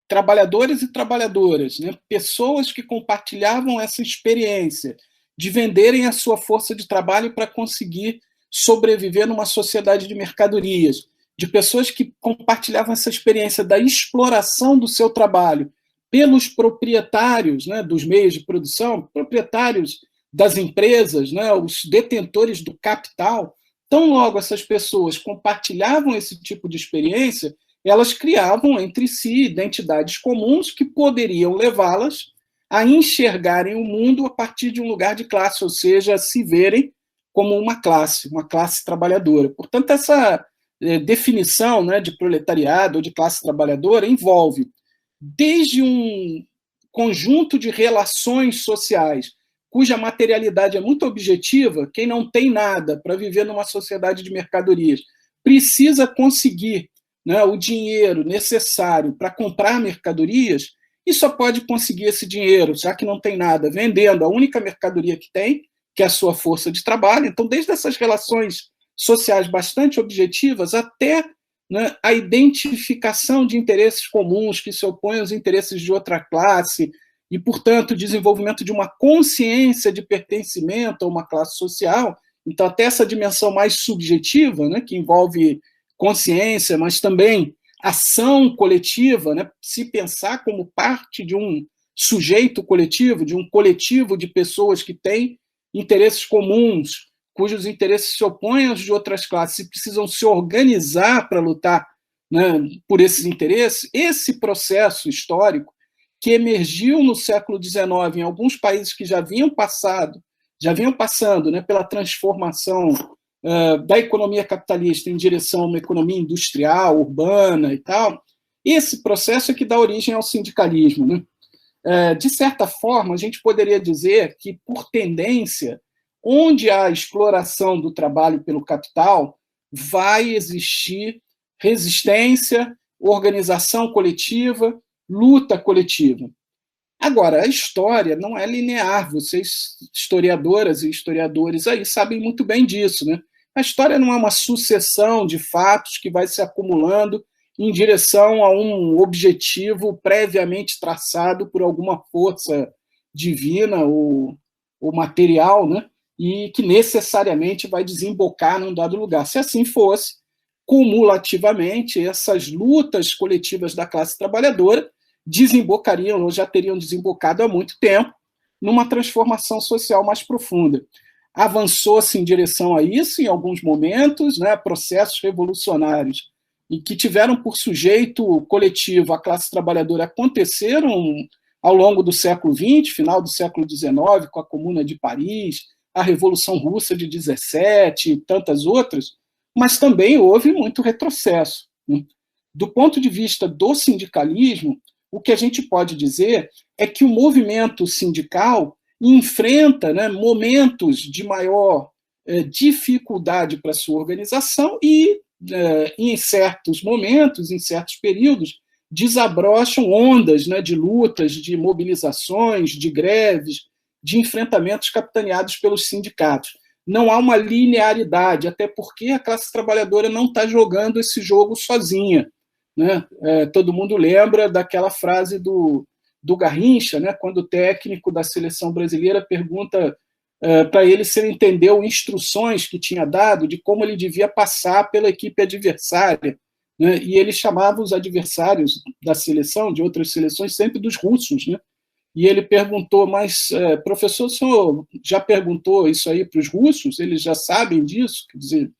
trabalhadores e trabalhadoras, né, pessoas que compartilhavam essa experiência de venderem a sua força de trabalho para conseguir sobreviver numa sociedade de mercadorias, de pessoas que compartilhavam essa experiência da exploração do seu trabalho pelos proprietários, né, dos meios de produção, proprietários das empresas, né, os detentores do capital. Tão logo essas pessoas compartilhavam esse tipo de experiência, elas criavam entre si identidades comuns que poderiam levá-las a enxergarem o mundo a partir de um lugar de classe, ou seja, a se verem como uma classe trabalhadora. Portanto, essa definição, né, de proletariado ou de classe trabalhadora envolve desde um conjunto de relações sociais cuja materialidade é muito objetiva. Quem não tem nada para viver numa sociedade de mercadorias precisa conseguir, né, o dinheiro necessário para comprar mercadorias, e só pode conseguir esse dinheiro, já que não tem nada, vendendo a única mercadoria que tem, que é a sua força de trabalho. Então, desde essas relações sociais bastante objetivas até, né, a identificação de interesses comuns que se opõem aos interesses de outra classe e, portanto, o desenvolvimento de uma consciência de pertencimento a uma classe social. Então, até essa dimensão mais subjetiva, né, que envolve consciência, mas também ação coletiva, né, se pensar como parte de um sujeito coletivo, de um coletivo de pessoas que têm interesses comuns, cujos interesses se opõem aos de outras classes e precisam se organizar para lutar, né, por esses interesses. Esse processo histórico que emergiu no século XIX em alguns países que já vinham passando, né, pela transformação da economia capitalista em direção a uma economia industrial, urbana e tal, esse processo é que dá origem ao sindicalismo. Né? De certa forma, a gente poderia dizer que, por tendência, onde há exploração do trabalho pelo capital, vai existir resistência, organização coletiva, luta coletiva. Agora, a história não é linear, vocês, historiadoras e historiadores aí, sabem muito bem disso, né? A história não é uma sucessão de fatos que vai se acumulando em direção a um objetivo previamente traçado por alguma força divina ou material, né? E que necessariamente vai desembocar num dado lugar. Se assim fosse, cumulativamente, essas lutas coletivas da classe trabalhadora desembocariam, ou já teriam desembocado há muito tempo, numa transformação social mais profunda. Avançou-se em direção a isso em alguns momentos, né, processos revolucionários e que tiveram por sujeito coletivo a classe trabalhadora aconteceram ao longo do século XX, final do século XIX, com a Comuna de Paris, a Revolução Russa de 17 e tantas outras, mas também houve muito retrocesso. Do ponto de vista do sindicalismo, o que a gente pode dizer é que o movimento sindical enfrenta, né, momentos de maior dificuldade para a sua organização e, em certos momentos, em certos períodos, desabrocham ondas, né, de lutas, de mobilizações, de greves, de enfrentamentos capitaneados pelos sindicatos. Não há uma linearidade, até porque a classe trabalhadora não está jogando esse jogo sozinha. Né? Todo mundo lembra daquela frase do Garrincha, né, quando o técnico da seleção brasileira pergunta para ele se ele entendeu instruções que tinha dado de como ele devia passar pela equipe adversária. Né? E ele chamava os adversários da seleção, de outras seleções, sempre dos russos. Né? E ele perguntou, mas, professor, o senhor já perguntou isso aí para os russos? Eles já sabem disso? Quer dizer,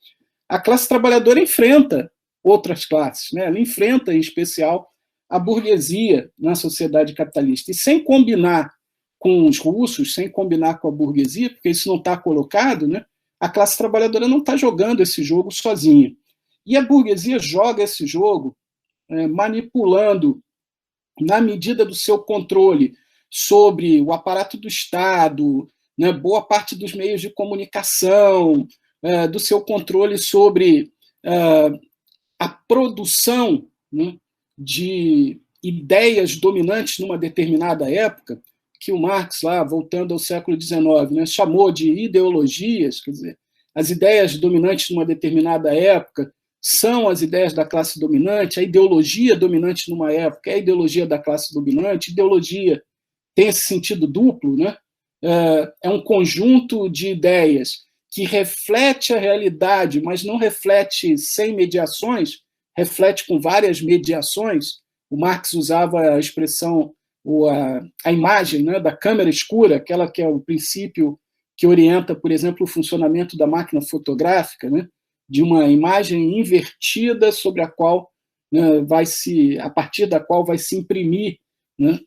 a classe trabalhadora enfrenta outras classes, né? Ela enfrenta, em especial, a burguesia na sociedade capitalista. E sem combinar com os russos, sem combinar com a burguesia, porque isso não está colocado, né? A classe trabalhadora não está jogando esse jogo sozinha. E a burguesia joga esse jogo manipulando, na medida do seu controle sobre o aparato do Estado, né, boa parte dos meios de comunicação, do seu controle sobre a produção, né, de ideias dominantes numa determinada época, que o Marx, lá, voltando ao século XIX, né, chamou de ideologias, quer dizer, as ideias dominantes numa determinada época são as ideias da classe dominante, a ideologia dominante numa época é a ideologia da classe dominante, ideologia tem esse sentido duplo, né? É um conjunto de ideias que reflete a realidade, mas não reflete sem mediações, reflete com várias mediações. O Marx usava a expressão, a imagem, né, da câmera escura, aquela que é o princípio que orienta, por exemplo, o funcionamento da máquina fotográfica, né, de uma imagem invertida sobre a qual, né, a partir da qual vai se imprimir, né,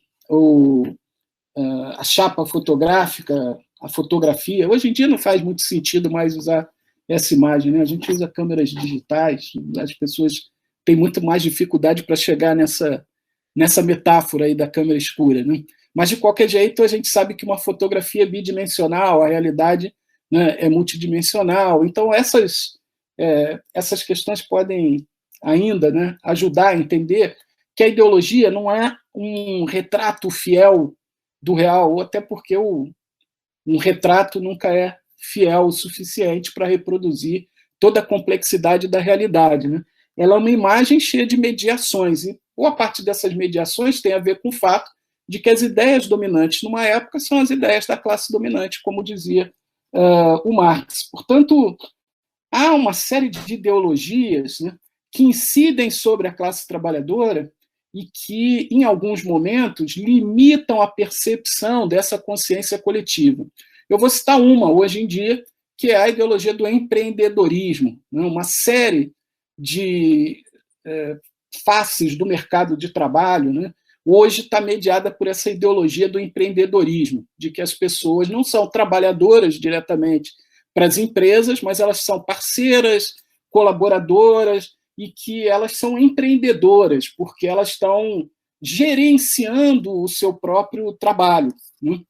a chapa fotográfica, a fotografia. Hoje em dia não faz muito sentido mais usar essa imagem, né? A gente usa câmeras digitais, as pessoas têm muito mais dificuldade para chegar nessa metáfora aí da câmera escura, né? Mas, de qualquer jeito, a gente sabe que uma fotografia é bidimensional, a realidade, né, é multidimensional. Então, essas questões podem ainda, né, ajudar a entender que a ideologia não é um retrato fiel do real, ou até porque um retrato nunca é fiel o suficiente para reproduzir toda a complexidade da realidade. Né? Ela é uma imagem cheia de mediações, e boa parte dessas mediações tem a ver com o fato de que as ideias dominantes numa época são as ideias da classe dominante, como dizia o Marx. Portanto, há uma série de ideologias, né, que incidem sobre a classe trabalhadora e que, em alguns momentos, limitam a percepção dessa consciência coletiva. Eu vou citar uma, hoje em dia, que é a ideologia do empreendedorismo, né? Uma série de faces do mercado de trabalho, né, hoje está mediada por essa ideologia do empreendedorismo, de que as pessoas não são trabalhadoras diretamente para as empresas, mas elas são parceiras, colaboradoras, e que elas são empreendedoras, porque elas estão gerenciando o seu próprio trabalho. Né?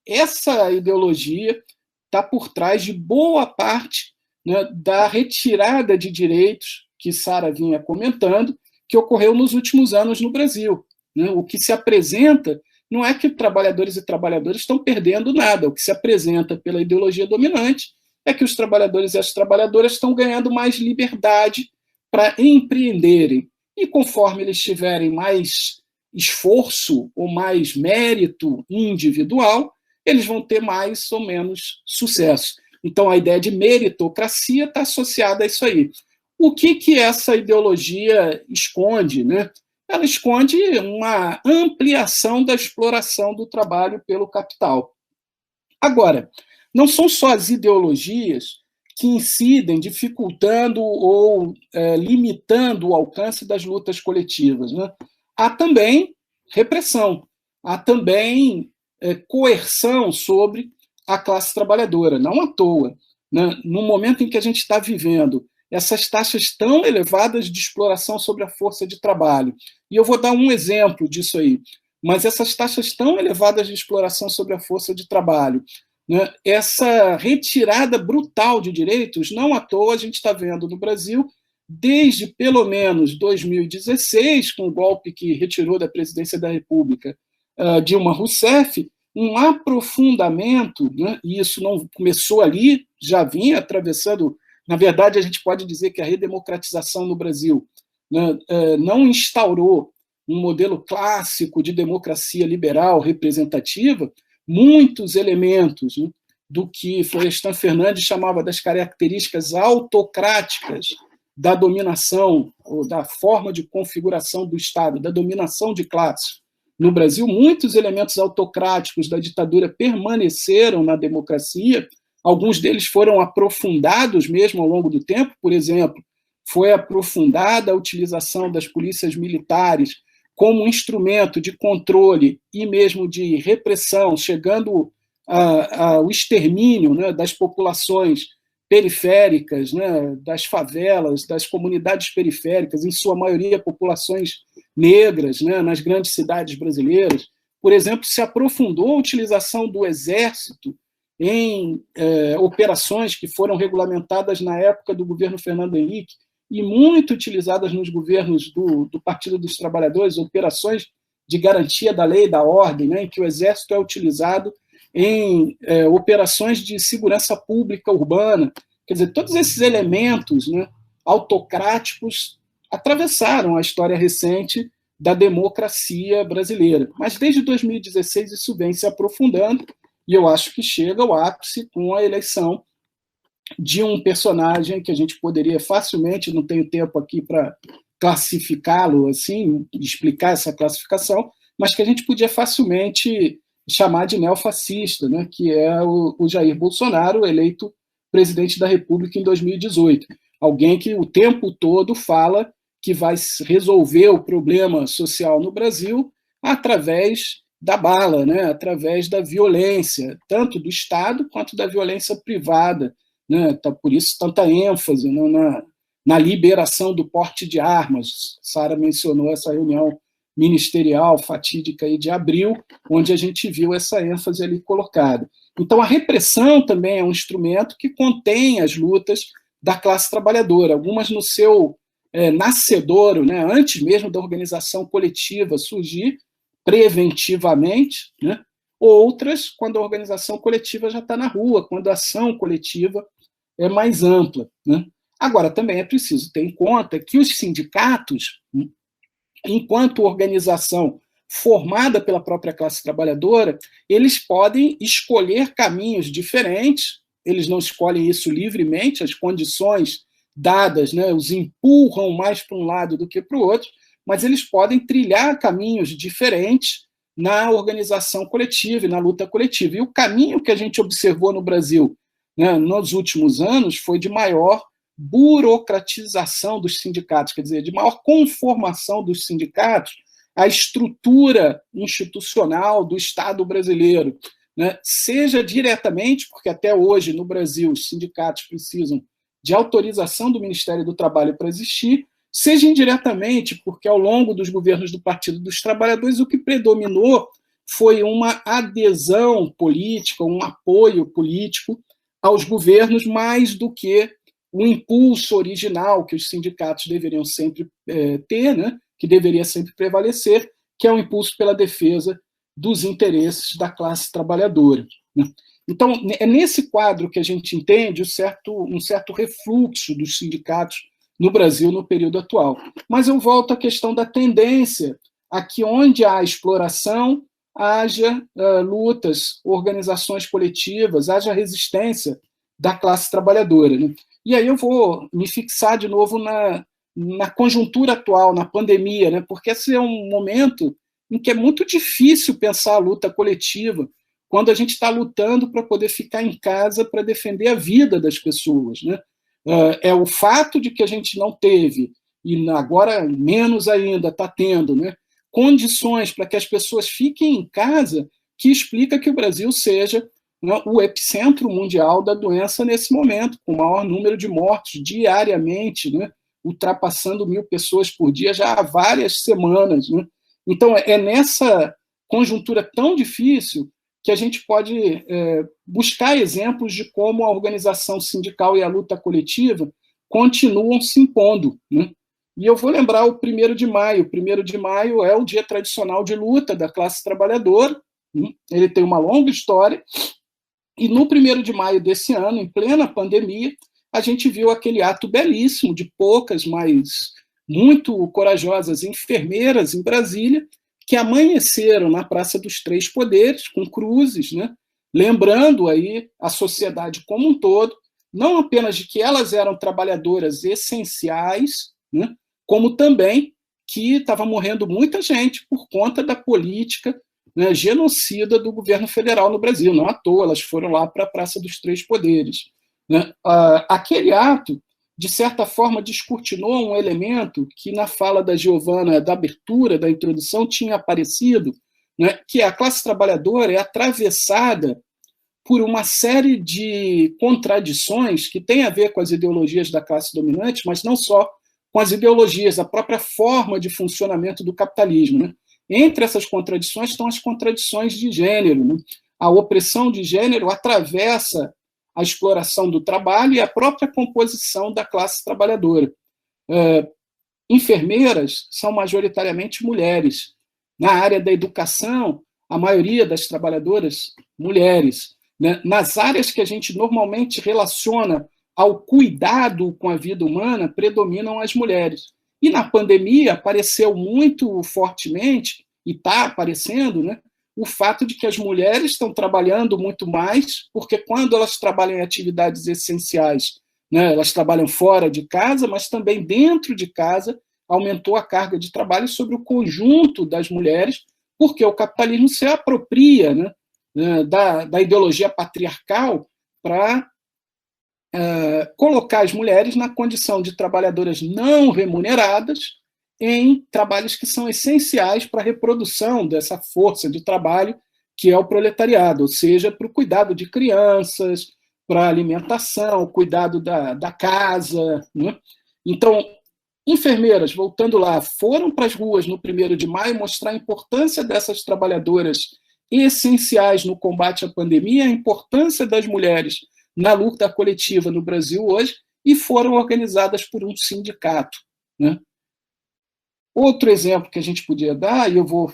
Essa ideologia está por trás de boa parte, né, da retirada de direitos que Sara vinha comentando, que ocorreu nos últimos anos no Brasil. Né? O que se apresenta não é que trabalhadores e trabalhadoras estão perdendo nada, o que se apresenta pela ideologia dominante é que os trabalhadores e as trabalhadoras estão ganhando mais liberdade para empreenderem. E conforme eles tiverem mais esforço ou mais mérito individual, eles vão ter mais ou menos sucesso. Então, a ideia de meritocracia está associada a isso aí. O que essa ideologia esconde? Né? Ela esconde uma ampliação da exploração do trabalho pelo capital. Agora, não são só as ideologias que incidem, dificultando ou limitando o alcance das lutas coletivas, né? Há também repressão, há também coerção sobre a classe trabalhadora, não à toa, né? No momento em que a gente está vivendo essas taxas tão elevadas de exploração sobre a força de trabalho, e eu vou dar um exemplo disso aí, mas essas taxas tão elevadas de exploração sobre a força de trabalho, né, essa retirada brutal de direitos, não à toa a gente está vendo no Brasil, desde pelo menos 2016, com o golpe que retirou da presidência da República Dilma Rousseff, um aprofundamento, né, e isso não começou ali, já vinha atravessando, na verdade, a gente pode dizer que a redemocratização no Brasil, né, não instaurou um modelo clássico de democracia liberal representativa, muitos elementos, né, do que Florestan Fernandes chamava das características autocráticas da dominação, ou da forma de configuração do Estado, da dominação de classes. No Brasil, muitos elementos autocráticos da ditadura permaneceram na democracia, alguns deles foram aprofundados mesmo ao longo do tempo, por exemplo, foi aprofundada a utilização das polícias militares como instrumento de controle e mesmo de repressão, chegando ao extermínio, né, das populações periféricas, né, das favelas, das comunidades periféricas, em sua maioria populações negras, né, nas grandes cidades brasileiras. Por exemplo, se aprofundou a utilização do exército em operações que foram regulamentadas na época do governo Fernando Henrique e muito utilizadas nos governos do Partido dos Trabalhadores, operações de garantia da lei e da ordem, né, em que o exército é utilizado em operações de segurança pública urbana. Quer dizer, todos esses elementos, né, autocráticos atravessaram a história recente da democracia brasileira. Mas desde 2016 isso vem se aprofundando e eu acho que chega ao ápice com a eleição de um personagem que a gente poderia facilmente, não tenho tempo aqui para classificá-lo, assim, explicar essa classificação, mas que a gente podia facilmente chamar de neofascista, né, que é o Jair Bolsonaro, eleito presidente da República em 2018. Alguém que o tempo todo fala que vai resolver o problema social no Brasil através da bala, né, através da violência, tanto do Estado quanto da violência privada, né, tá, por isso tanta ênfase, né, na liberação do porte de armas. Sara mencionou essa reunião ministerial fatídica aí de abril, onde a gente viu essa ênfase ali colocada. Então, a repressão também é um instrumento que contém as lutas da classe trabalhadora, algumas no seu nascedouro, né, antes mesmo da organização coletiva surgir preventivamente, né, outras quando a organização coletiva já está na rua, quando a ação coletiva é mais ampla, né. Agora, também é preciso ter em conta que os sindicatos, enquanto organização formada pela própria classe trabalhadora, eles podem escolher caminhos diferentes, eles não escolhem isso livremente, as condições dadas, né, os empurram mais para um lado do que para o outro, mas eles podem trilhar caminhos diferentes na organização coletiva e na luta coletiva. E o caminho que a gente observou no Brasil, né, nos últimos anos foi de maior burocratização dos sindicatos, quer dizer, de maior conformação dos sindicatos à estrutura institucional do Estado brasileiro, né? Seja diretamente, porque até hoje no Brasil os sindicatos precisam de autorização do Ministério do Trabalho para existir, seja indiretamente, porque ao longo dos governos do Partido dos Trabalhadores o que predominou foi uma adesão política, um apoio político aos governos mais do que o impulso original que os sindicatos deveriam sempre ter, né, que deveria sempre prevalecer, que é o impulso pela defesa dos interesses da classe trabalhadora, né. Então, é nesse quadro que a gente entende um certo refluxo dos sindicatos no Brasil no período atual. Mas eu volto à questão da tendência a que onde há exploração, haja lutas, organizações coletivas, haja resistência da classe trabalhadora, né. E aí eu vou me fixar de novo na conjuntura atual, na pandemia, né? Porque esse é um momento em que é muito difícil pensar a luta coletiva quando a gente está lutando para poder ficar em casa para defender a vida das pessoas, né? É o fato de que a gente não teve, e agora menos ainda está tendo, né, condições para que as pessoas fiquem em casa, que explica que o Brasil seja, né, o epicentro mundial da doença nesse momento, com o maior número de mortos diariamente, né, ultrapassando 1.000 pessoas por dia já há várias semanas, né? Então, é nessa conjuntura tão difícil que a gente pode buscar exemplos de como a organização sindical e a luta coletiva continuam se impondo, né? E eu vou lembrar o 1º de maio. O 1º de maio é o dia tradicional de luta da classe trabalhadora, né? Ele tem uma longa história, e no 1º de maio desse ano, em plena pandemia, a gente viu aquele ato belíssimo de poucas, mas muito corajosas enfermeiras em Brasília, que amanheceram na Praça dos Três Poderes, com cruzes, né, lembrando aí a sociedade como um todo, não apenas de que elas eram trabalhadoras essenciais, né, como também que estava morrendo muita gente por conta da política, né, genocida do governo federal no Brasil. Não à toa, elas foram lá para a Praça dos Três Poderes, né. Aquele ato, de certa forma, descortinou um elemento que, na fala da Giovana, da abertura, da introdução, tinha aparecido, né, que a classe trabalhadora é atravessada por uma série de contradições que têm a ver com as ideologias da classe dominante, mas não só com as ideologias, a própria forma de funcionamento do capitalismo, né? Entre essas contradições estão as contradições de gênero, né? A opressão de gênero atravessa a exploração do trabalho e a própria composição da classe trabalhadora. Enfermeiras são majoritariamente mulheres. Na área da educação, a maioria das trabalhadoras, mulheres. Né? Nas áreas que a gente normalmente relaciona ao cuidado com a vida humana, predominam as mulheres. E na pandemia apareceu muito fortemente, e está aparecendo, né, o fato de que as mulheres estão trabalhando muito mais, porque quando elas trabalham em atividades essenciais, né, elas trabalham fora de casa, mas também dentro de casa, aumentou a carga de trabalho sobre o conjunto das mulheres, porque o capitalismo se apropria, né, da ideologia patriarcal para colocar as mulheres na condição de trabalhadoras não remuneradas em trabalhos que são essenciais para a reprodução dessa força de trabalho que é o proletariado, ou seja, para o cuidado de crianças, para a alimentação, o cuidado da casa, né? Então, enfermeiras, voltando lá, foram para as ruas no 1º de maio mostrar a importância dessas trabalhadoras essenciais no combate à pandemia, a importância das mulheres na luta coletiva no Brasil hoje, e foram organizadas por um sindicato, né? Outro exemplo que a gente podia dar, e eu vou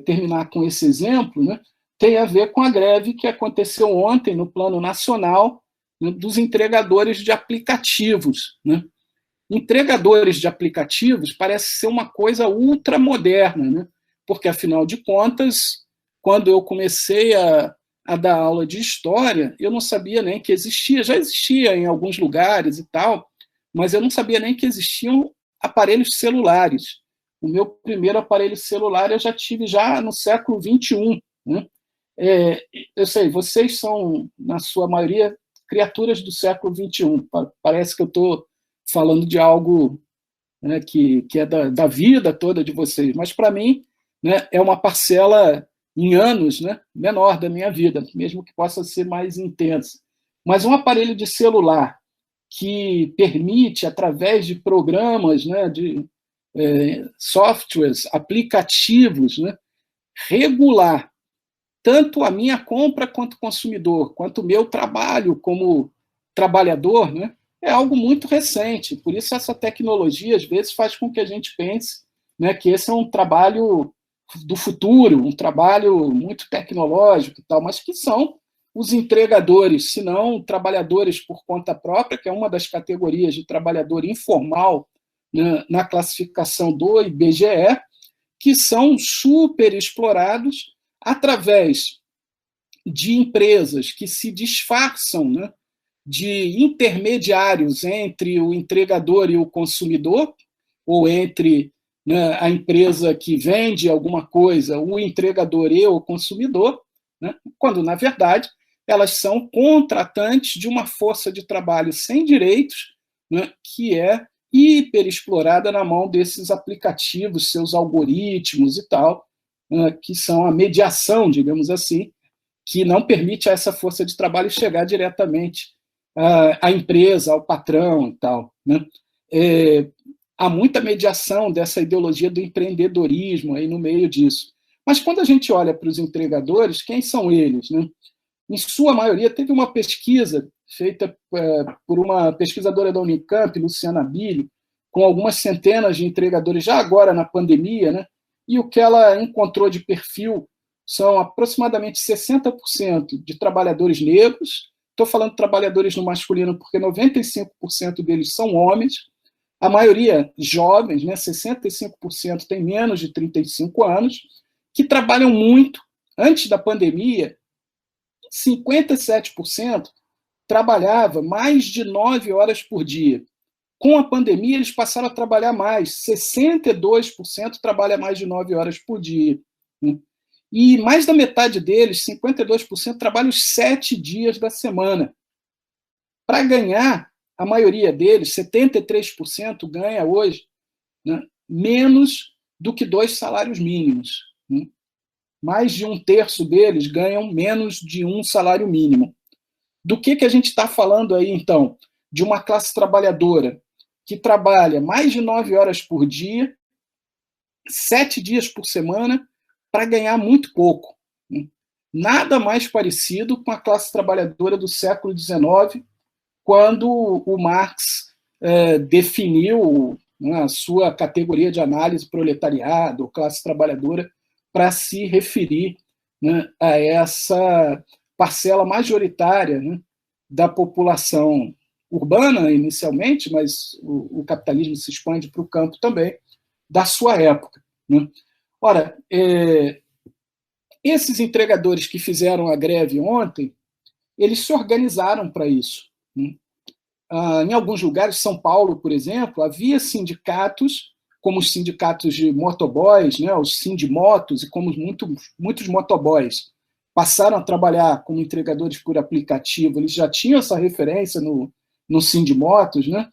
terminar com esse exemplo, né, tem a ver com a greve que aconteceu ontem no plano nacional, né, dos entregadores de aplicativos, né? Entregadores de aplicativos parece ser uma coisa ultramoderna, né? Porque, afinal de contas, quando eu comecei a dar aula de história, eu não sabia nem que existia, já existia em alguns lugares e tal, mas eu não sabia nem que existiam aparelhos celulares. O meu primeiro aparelho celular eu já tive já no século XXI, né? Eu sei, vocês são, na sua maioria, criaturas do século XXI. Parece que eu estou falando de algo, né, que é da vida toda de vocês, mas para mim, né, é uma parcela em anos, né, menor da minha vida, mesmo que possa ser mais intensa. Mas um aparelho de celular que permite, através de programas, né, de softwares, aplicativos, né, regular tanto a minha compra quanto consumidor, quanto o meu trabalho como trabalhador, né, é algo muito recente. Por isso, essa tecnologia, às vezes, faz com que a gente pense, né, que esse é um trabalho do futuro, um trabalho muito tecnológico e tal, mas que são os entregadores, se não trabalhadores por conta própria, que é uma das categorias de trabalhador informal, né, na classificação do IBGE, que são super explorados através de empresas que se disfarçam, né, de intermediários entre o entregador e o consumidor, ou entre, né, a empresa que vende alguma coisa, o entregador e o consumidor, né? Quando, na verdade, elas são contratantes de uma força de trabalho sem direitos, né, que é hiperexplorada na mão desses aplicativos, seus algoritmos e tal, né, que são a mediação, digamos assim, que não permite a essa força de trabalho chegar diretamente à empresa, ao patrão e tal, né? Há muita mediação dessa ideologia do empreendedorismo aí no meio disso. Mas quando a gente olha para os entregadores, quem são eles, né? Em sua maioria, teve uma pesquisa feita por uma pesquisadora da Unicamp, Luciana Bilho, com algumas centenas de entregadores, já agora na pandemia, né? E o que ela encontrou de perfil são aproximadamente 60% de trabalhadores negros. Estou falando de trabalhadores no masculino porque 95% deles são homens, a maioria jovens, né? 65% tem menos de 35 anos, que trabalham muito. Antes da pandemia, 57% trabalhava mais de 9 horas por dia. Com a pandemia, eles passaram a trabalhar mais. 62% trabalha mais de 9 horas por dia. E mais da metade deles, 52%, trabalham os 7 dias da semana. Para ganhar, a maioria deles, 73%, ganha hoje, né, menos do que 2 salários mínimos. Mais de 1/3 deles ganham menos de 1 salário mínimo. Do que a gente está falando aí, então? De uma classe trabalhadora que trabalha mais de 9 horas por dia, 7 dias por semana, para ganhar muito pouco. Nada mais parecido com a classe trabalhadora do século XIX, quando o Marx definiu, né, a sua categoria de análise proletariado, classe trabalhadora, para se referir, né, a essa parcela majoritária, né, da população urbana, inicialmente, mas o capitalismo se expande para o campo também, da sua época, né? Ora, esses entregadores que fizeram a greve ontem, eles se organizaram para isso, né? Em alguns lugares, São Paulo, por exemplo, havia sindicatos, como os sindicatos de motoboys, né, os sindimotos, e como muitos motoboys passaram a trabalhar como entregadores por aplicativo, eles já tinham essa referência no Sindimotos, né?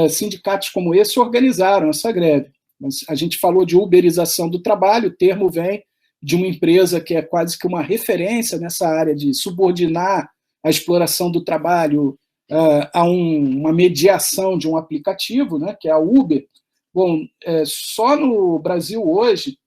Sindicatos como esse organizaram essa greve. Mas a gente falou de uberização do trabalho, o termo vem de uma empresa que é quase que uma referência nessa área de subordinar a exploração do trabalho a uma mediação de um aplicativo, né, que é a Uber. Bom, só no Brasil hoje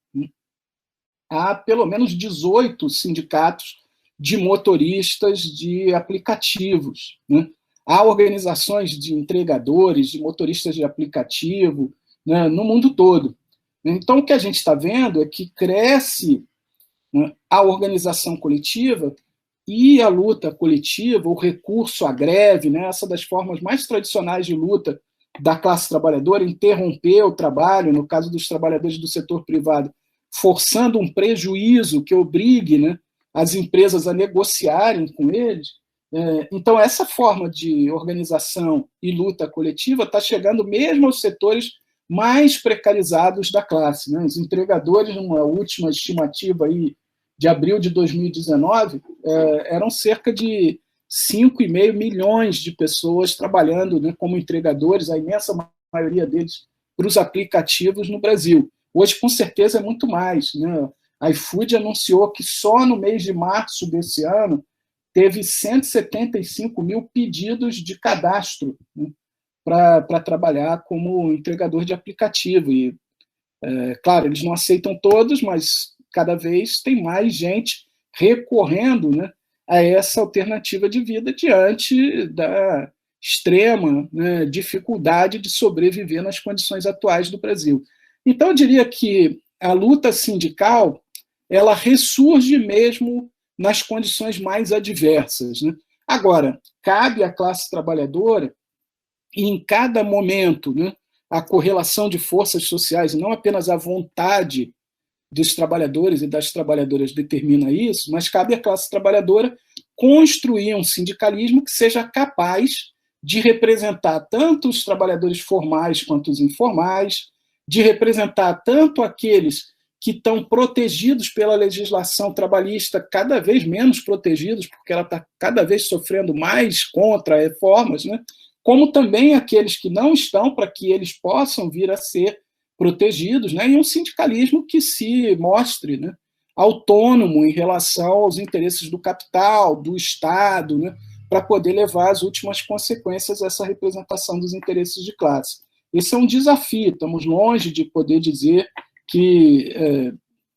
há pelo menos 18 sindicatos de motoristas de aplicativos, né? Há organizações de entregadores, de motoristas de aplicativo, né, no mundo todo. Então, o que a gente está vendo é que cresce, né, a organização coletiva e a luta coletiva, o recurso à greve, né, essa das formas mais tradicionais de luta da classe trabalhadora, interromper o trabalho, no caso dos trabalhadores do setor privado, forçando um prejuízo que obrigue, né, as empresas a negociarem com eles. Então, essa forma de organização e luta coletiva está chegando mesmo aos setores mais precarizados da classe, né? Os entregadores, numa última estimativa aí de abril de 2019, eram cerca de 5,5 milhões de pessoas trabalhando, né, como entregadores, a imensa maioria deles para os aplicativos no Brasil. Hoje, com certeza, é muito mais, né? A iFood anunciou que só no mês de março desse ano teve 175 mil pedidos de cadastro, né, para trabalhar como entregador de aplicativo. E, claro, eles não aceitam todos, mas cada vez tem mais gente recorrendo, né, a essa alternativa de vida diante da extrema, né, dificuldade de sobreviver nas condições atuais do Brasil. Então, eu diria que a luta sindical ela ressurge mesmo nas condições mais adversas, né? Agora, cabe à classe trabalhadora, e em cada momento, né, a correlação de forças sociais, e não apenas a vontade dos trabalhadores e das trabalhadoras determina isso, mas cabe à classe trabalhadora construir um sindicalismo que seja capaz de representar tanto os trabalhadores formais quanto os informais, de representar tanto aqueles que estão protegidos pela legislação trabalhista, cada vez menos protegidos, porque ela está cada vez sofrendo mais contra-reformas, né? Como também aqueles que não estão, para que eles possam vir a ser protegidos, né? E um sindicalismo que se mostre, né, autônomo em relação aos interesses do capital, do Estado, né, para poder levar às últimas consequências essa representação dos interesses de classe. Esse é um desafio, estamos longe de poder dizer que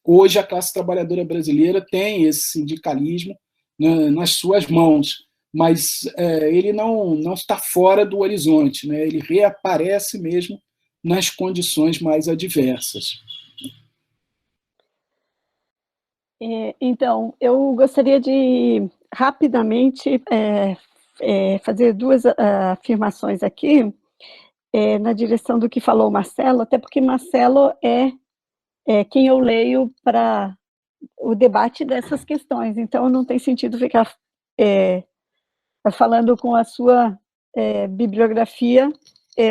hoje a classe trabalhadora brasileira tem esse sindicalismo, né, nas suas mãos, mas ele não está fora do horizonte, né, ele reaparece mesmo nas condições mais adversas. Então, eu gostaria de rapidamente fazer duas afirmações aqui, na direção do que falou o Marcelo, até porque Marcelo é quem eu leio para o debate dessas questões, então não tem sentido ficar falando com a sua bibliografia,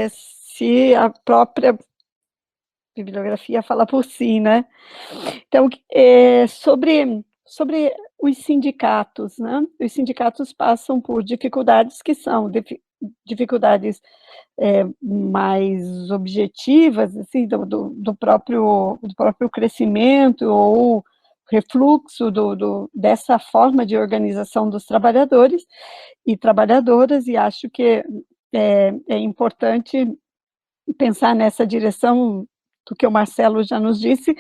se a própria bibliografia fala por si, né? Então, sobre os sindicatos, né? Os sindicatos passam por dificuldades que são dificuldades mais objetivas, assim, do próprio crescimento ou refluxo dessa forma de organização dos trabalhadores e trabalhadoras, e acho que é importante pensar nessa direção do que o Marcelo já nos disse,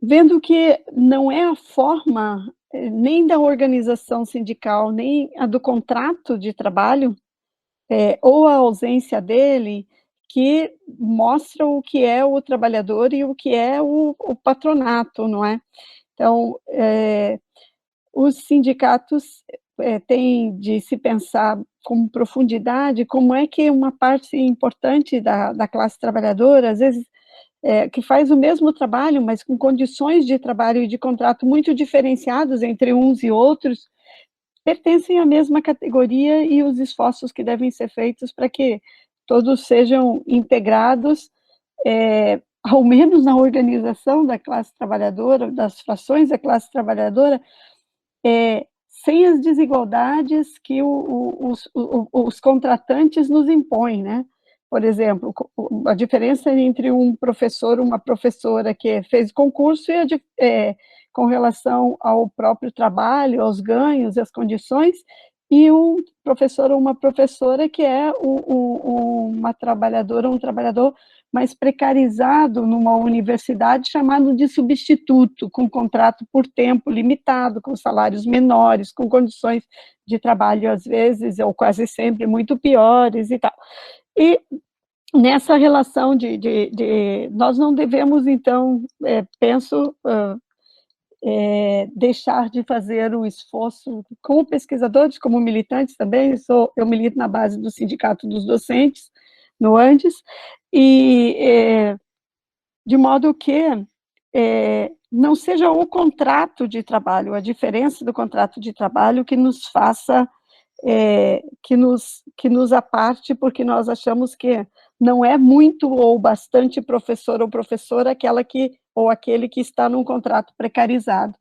vendo que não é a forma nem da organização sindical, nem a do contrato de trabalho, ou a ausência dele, que mostra o que é o trabalhador e o que é o patronato, não é? Então, os sindicatos têm de se pensar com profundidade como é que uma parte importante da classe trabalhadora, às vezes, que faz o mesmo trabalho, mas com condições de trabalho e de contrato muito diferenciados entre uns e outros, pertencem à mesma categoria, e os esforços que devem ser feitos para que todos sejam integrados, ao menos na organização da classe trabalhadora, das frações da classe trabalhadora, sem as desigualdades que os contratantes nos impõem, né? Por exemplo, a diferença entre um professor, uma professora que fez concurso com relação ao próprio trabalho, aos ganhos e às condições, e um professor ou uma professora que é uma trabalhadora, um trabalhador mais precarizado numa universidade, chamado de substituto, com contrato por tempo limitado, com salários menores, com condições de trabalho, às vezes, ou quase sempre, muito piores e tal. E nessa relação nós não devemos, então, penso, deixar de fazer um esforço como pesquisadores, como militantes também. Eu milito na base do Sindicato dos Docentes, no Andes, e de modo que não seja o contrato de trabalho, a diferença do contrato de trabalho que nos faça, que nos aparte, porque nós achamos que não é muito ou bastante professor ou professora ou aquele que está num contrato precarizado.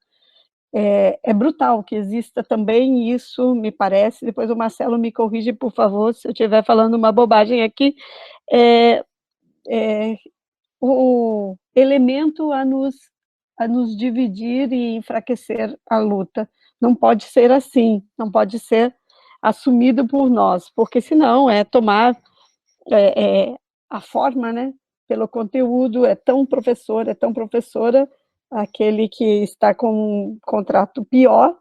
É brutal que exista também isso, me parece, depois o Marcelo me corrige, por favor, se eu estiver falando uma bobagem aqui, o elemento a nos dividir e enfraquecer a luta. Não pode ser assim, não pode ser assumido por nós, porque senão tomar a forma, né, pelo conteúdo, é tão professora, aquele que está com um contrato pior,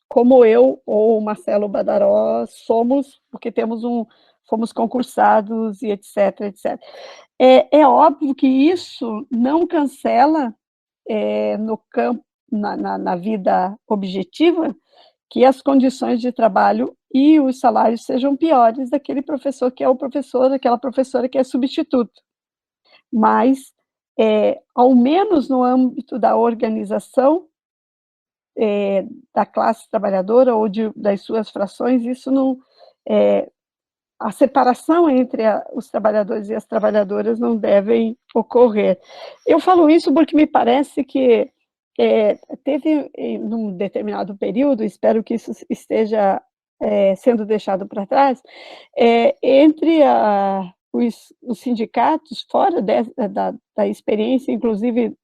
como eu ou o Marcelo Badaró somos, porque fomos concursados e etc, etc. É óbvio que isso não cancela, no campo, na vida objetiva, que as condições de trabalho e os salários sejam piores daquele professor que é o professor, daquela professora que é substituto. Mas, ao menos no âmbito da organização da classe trabalhadora ou das suas frações, isso não a separação entre os trabalhadores e as trabalhadoras não devem ocorrer. Eu falo isso porque me parece que teve, num determinado período, espero que isso esteja sendo deixado para trás, entre os sindicatos, fora da experiência, inclusive,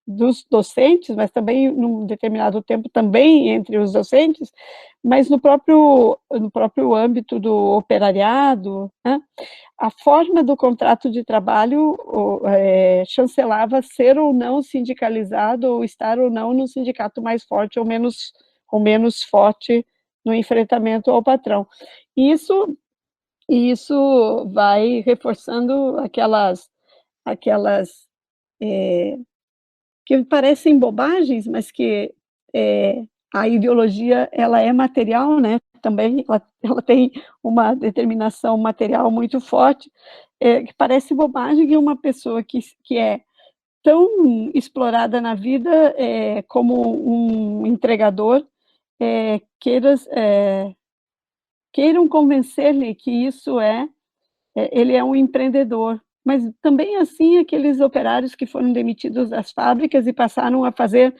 dos docentes, mas também, num determinado tempo, também entre os docentes, mas no próprio âmbito do operariado, né, a forma do contrato de trabalho chancelava ser ou não sindicalizado, ou estar ou não no sindicato mais forte ou menos forte no enfrentamento ao patrão. E isso vai reforçando aquelas que parecem bobagens, mas que a ideologia, ela é material, né? Também ela tem uma determinação material muito forte, que parece bobagem que uma pessoa que é tão explorada na vida como um entregador queiram convencer-lhe que isso ele é um empreendedor, mas também assim aqueles operários que foram demitidos das fábricas e passaram a fazer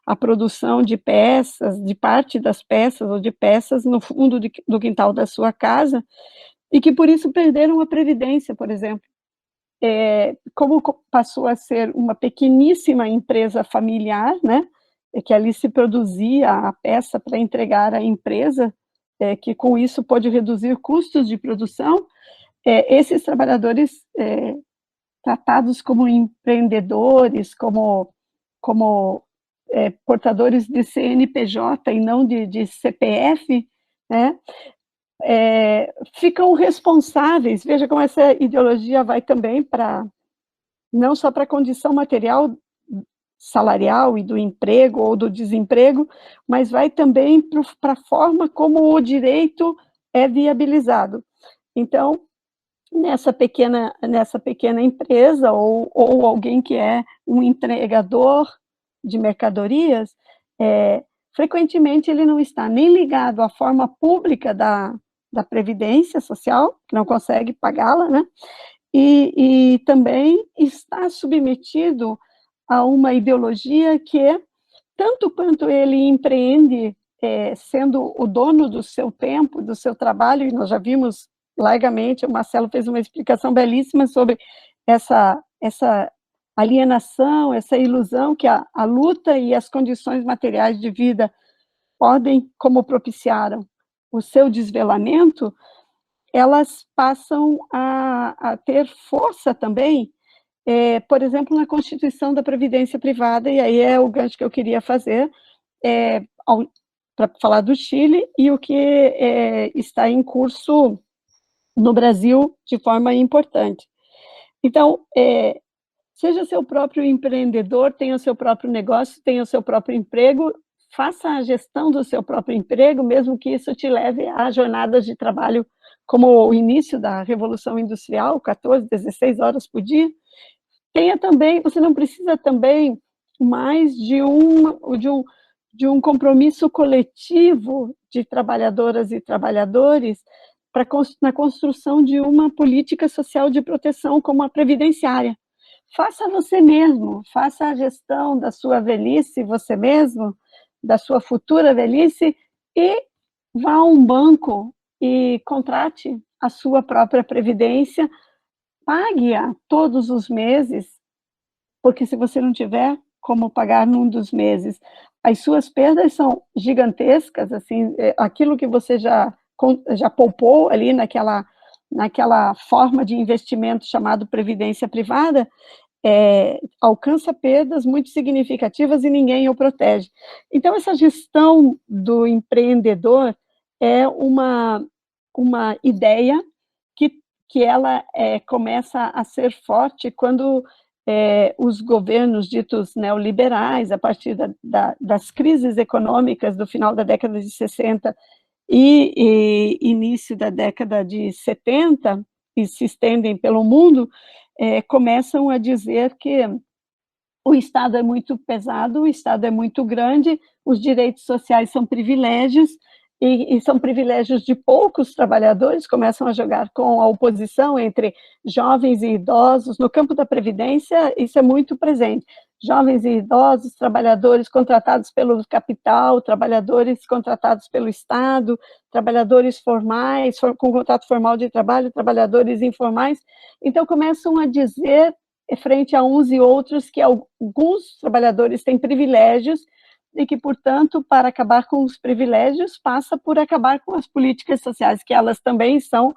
a produção de peças, de parte das peças ou de peças no fundo do quintal da sua casa, e que por isso perderam a previdência, por exemplo. Como passou a ser uma pequeníssima empresa familiar, né, que ali se produzia a peça para entregar à empresa, que com isso pode reduzir custos de produção, esses trabalhadores tratados como empreendedores, como portadores de CNPJ e não de CPF, né, ficam responsáveis. Veja como essa ideologia vai também não só para a condição material salarial e do emprego ou do desemprego, mas vai também para a forma como o direito é viabilizado. Então, nessa pequena empresa, ou alguém que é um entregador de mercadorias, frequentemente ele não está nem ligado à forma pública da Previdência Social, que não consegue pagá-la, né? E também está submetido a uma ideologia que, tanto quanto ele empreende, sendo o dono do seu tempo, do seu trabalho, e nós já vimos largamente, o Marcelo fez uma explicação belíssima sobre essa alienação, essa ilusão que a luta e as condições materiais de vida podem, como propiciaram o seu desvelamento, elas passam a ter força também, por exemplo, na Constituição da Previdência Privada, e aí é o gancho que eu queria fazer, para falar do Chile, e o que está em curso no Brasil de forma importante. Então, seja seu próprio empreendedor, tenha o seu próprio negócio, tenha o seu próprio emprego, faça a gestão do seu próprio emprego, mesmo que isso te leve a jornadas de trabalho como o início da Revolução Industrial, 14, 16 horas por dia. Tenha também, você não precisa também mais de um compromisso coletivo de trabalhadoras e trabalhadores na construção de uma política social de proteção como a previdenciária. Faça você mesmo, faça a gestão da sua velhice você mesmo, da sua futura velhice, e vá a um banco e contrate a sua própria previdência, pague-a todos os meses, porque se você não tiver como pagar num dos meses, as suas perdas são gigantescas, assim, aquilo que você já poupou ali naquela forma de investimento chamado previdência privada, alcança perdas muito significativas e ninguém o protege. Então, essa gestão do empreendedor é uma ideia que ela começa a ser forte quando os governos ditos neoliberais, a partir das crises econômicas do final da década de 60 e início da década de 70, e se estendem pelo mundo, começam a dizer que o Estado é muito pesado, o Estado é muito grande, os direitos sociais são privilégios, e são privilégios de poucos trabalhadores, começam a jogar com a oposição entre jovens e idosos. No campo da Previdência, isso é muito presente. Jovens e idosos, trabalhadores contratados pelo capital, trabalhadores contratados pelo Estado, trabalhadores formais, com contrato formal de trabalho, trabalhadores informais. Então, começam a dizer, frente a uns e outros, que alguns trabalhadores têm privilégios e que, portanto, para acabar com os privilégios, passa por acabar com as políticas sociais, que elas também são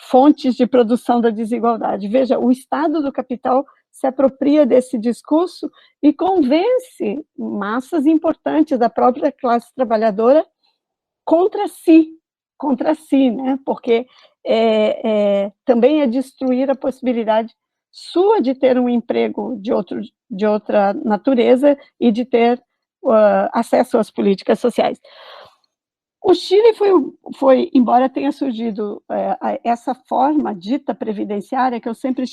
fontes de produção da desigualdade. Veja, o Estado do capital se apropria desse discurso e convence massas importantes da própria classe trabalhadora contra si, né? Porque também é destruir a possibilidade sua de ter um emprego de outra natureza e de ter acesso às políticas sociais. O Chile foi, embora tenha surgido essa forma dita previdenciária, que eu sempre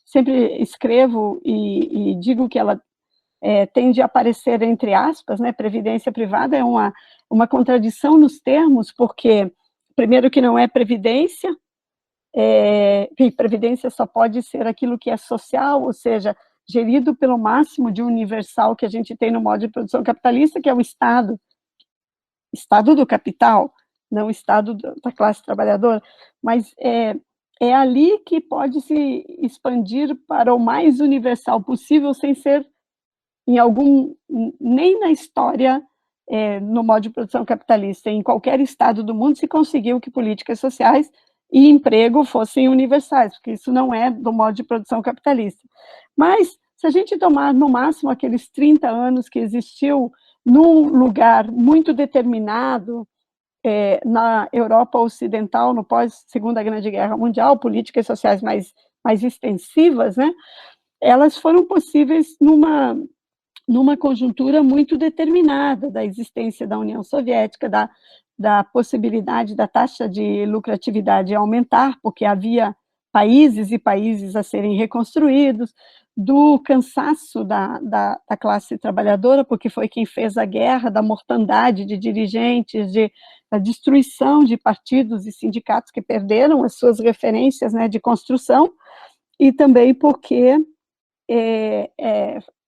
sempre escrevo e digo que ela tende a aparecer entre aspas, né? Previdência privada é uma contradição nos termos, porque, primeiro, que não é previdência, previdência só pode ser aquilo que é social, ou seja, gerido pelo máximo de universal que a gente tem no modo de produção capitalista, que é o Estado do capital, não o Estado da classe trabalhadora, mas é ali que pode se expandir para o mais universal possível, sem ser nem na história, no modo de produção capitalista, em qualquer estado do mundo se conseguiu que políticas sociais e emprego fossem universais, porque isso não é do modo de produção capitalista. Mas, se a gente tomar no máximo aqueles 30 anos que existiu num lugar muito determinado, na Europa Ocidental, no pós-Segunda Grande Guerra Mundial, políticas sociais mais extensivas, né, elas foram possíveis numa conjuntura muito determinada da existência da União Soviética, da possibilidade da taxa de lucratividade aumentar, porque havia países e países a serem reconstruídos, do cansaço da classe trabalhadora, porque foi quem fez a guerra, da mortandade de dirigentes, da destruição de partidos e sindicatos que perderam as suas referências, né, de construção, e também porque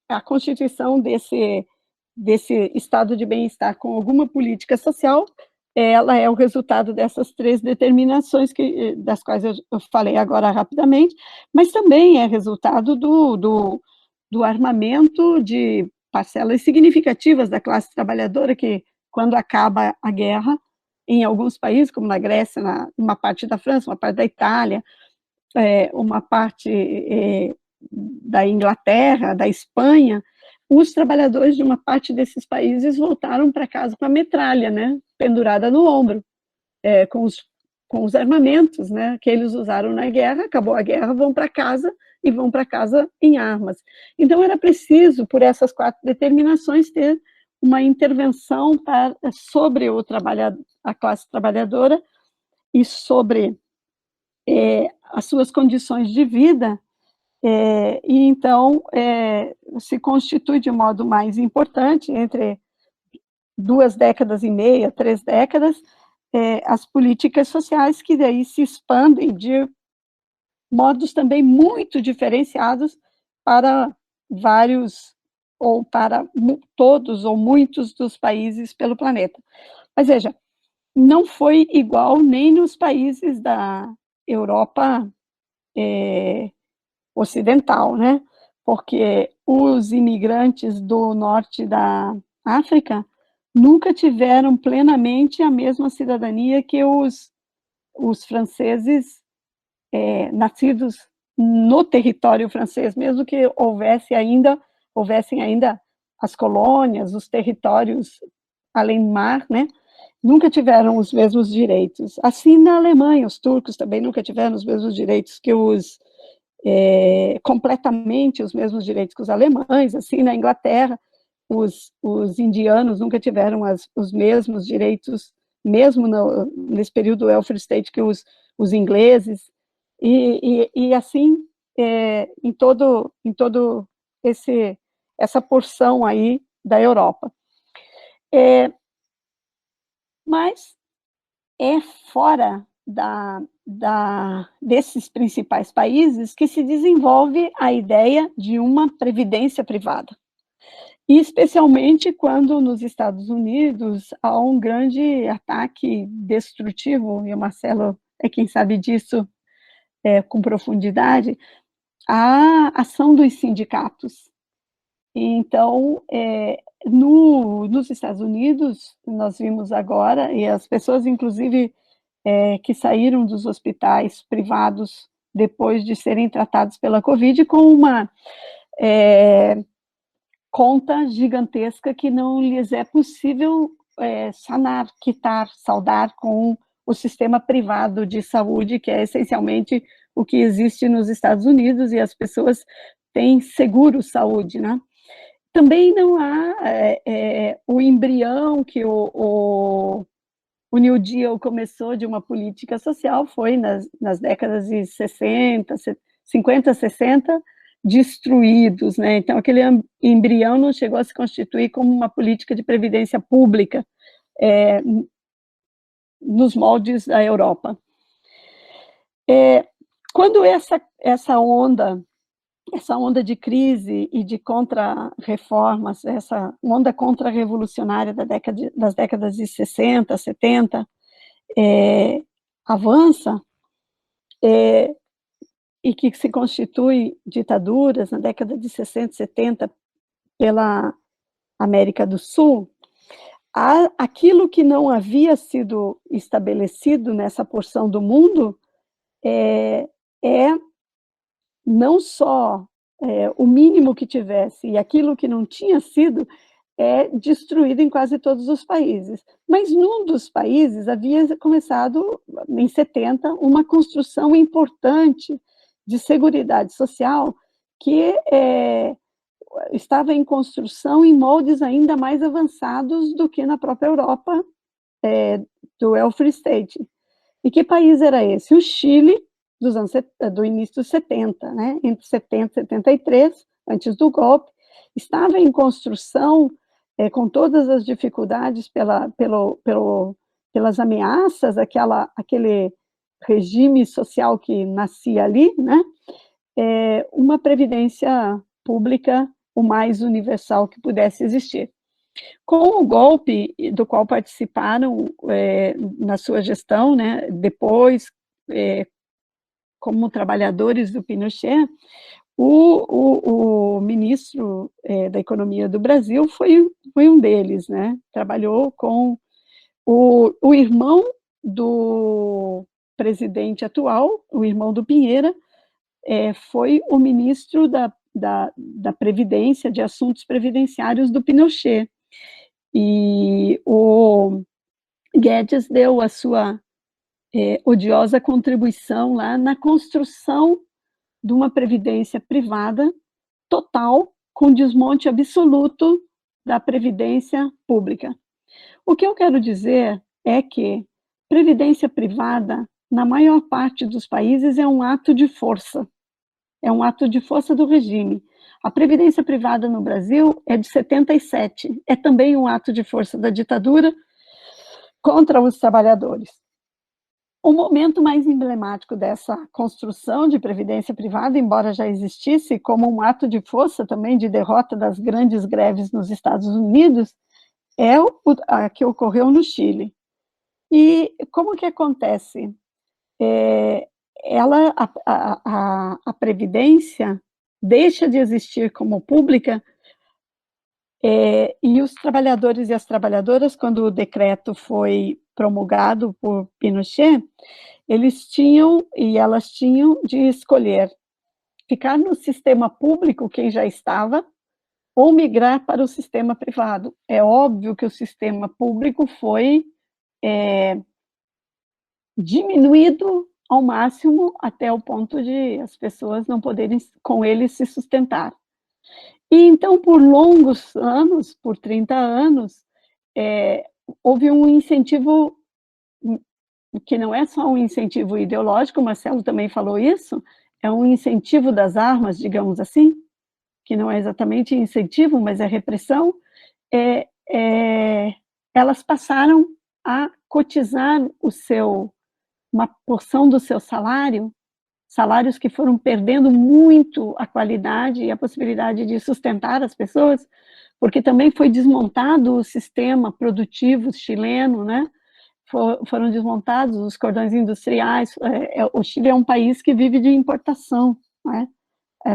a constituição desse estado de bem-estar com alguma política social, ela é o resultado dessas três determinações das quais eu falei agora rapidamente, mas também é resultado do armamento de parcelas significativas da classe trabalhadora, que, quando acaba a guerra, em alguns países, como na Grécia, uma parte da França, uma parte da Itália, uma parte da Inglaterra, da Espanha, os trabalhadores de uma parte desses países voltaram para casa com a metralha, né, pendurada no ombro, com os armamentos, né, que eles usaram na guerra. Acabou a guerra, vão para casa, e vão para casa em armas. Então, era preciso, por essas 4 determinações, ter uma intervenção sobre a classe trabalhadora e sobre as suas condições de vida, e então se constitui de modo mais importante, entre 2 décadas e meia, 3 décadas, as políticas sociais, que daí se expandem de modos também muito diferenciados para vários, ou para todos ou muitos dos países pelo planeta. Mas veja, não foi igual nem nos países da Europa ocidental, né? Porque os imigrantes do norte da África nunca tiveram plenamente a mesma cidadania que os franceses nascidos no território francês, mesmo que houvessem ainda as colônias, os territórios além do mar, né? Nunca tiveram os mesmos direitos. Assim, na Alemanha, os turcos também nunca tiveram os mesmos direitos que completamente os mesmos direitos que os alemães. Assim, na Inglaterra, os indianos nunca tiveram os mesmos direitos, mesmo nesse período do welfare state, que os ingleses, e assim, em todo essa porção aí da Europa. mas é fora desses principais países que se desenvolve a ideia de uma previdência privada. E especialmente quando nos Estados Unidos há um grande ataque destrutivo, e o Marcelo é quem sabe disso com profundidade, a ação dos sindicatos. Então, nos Estados Unidos, nós vimos agora, e as pessoas, inclusive, que saíram dos hospitais privados depois de serem tratados pela Covid, com uma conta gigantesca que não lhes é possível sanar, quitar, saldar com o sistema privado de saúde, que é essencialmente o que existe nos Estados Unidos, e as pessoas têm seguro-saúde, né? Também não há o embrião que o New Deal começou de uma política social, foi nas décadas de 60, 50, 60, destruídos, né? Então, aquele embrião não chegou a se constituir como uma política de previdência pública nos moldes da Europa. Quando essa onda de crise e de contra-reformas, essa onda contra-revolucionária das décadas de 60, 70, avança, e que se constitui ditaduras na década de 60, 70 pela América do Sul, aquilo que não havia sido estabelecido nessa porção do mundo é não só o mínimo que tivesse, e aquilo que não tinha sido destruído em quase todos os países. Mas num dos países havia começado, em 70, uma construção importante de seguridade social que estava em construção em moldes ainda mais avançados do que na própria Europa, do welfare state. E que país era esse? O Chile, do início dos 70, né? Entre 70 e 73, antes do golpe, estava em construção, com todas as dificuldades pelas ameaças, aquele regime social que nascia ali, né? Uma previdência pública o mais universal que pudesse existir. Com o golpe, do qual participaram na sua gestão, né? Depois, como trabalhadores do Pinochet, o ministro da Economia do Brasil foi um deles, né? Trabalhou com o irmão do presidente atual, o irmão do Pinheira, foi o ministro da Previdência, de Assuntos Previdenciários do Pinochet. E o Guedes deu a sua odiosa contribuição lá na construção de uma previdência privada total, com desmonte absoluto da previdência pública. O que eu quero dizer é que previdência privada, na maior parte dos países, é um ato de força do regime. A previdência privada no Brasil é de 77, é também um ato de força da ditadura contra os trabalhadores. O momento mais emblemático dessa construção de previdência privada, embora já existisse como um ato de força também de derrota das grandes greves nos Estados Unidos, é a que ocorreu no Chile. E como que acontece? A previdência deixa de existir como pública, e os trabalhadores e as trabalhadoras, quando o decreto foi promulgado por Pinochet, eles tinham e elas tinham de escolher ficar no sistema público, quem já estava, ou migrar para o sistema privado. É óbvio que o sistema público foi diminuído ao máximo até o ponto de as pessoas não poderem com ele se sustentar. E então, por longos anos, por 30 anos, houve um incentivo que não é só um incentivo ideológico, o Marcelo também falou isso, é um incentivo das armas, digamos assim, que não é exatamente incentivo, mas é repressão. Elas passaram a cotizar uma porção do seu salário, salários que foram perdendo muito a qualidade e a possibilidade de sustentar as pessoas, porque também foi desmontado o sistema produtivo chileno, né? Foram desmontados os cordões industriais. O Chile é um país que vive de importação, né?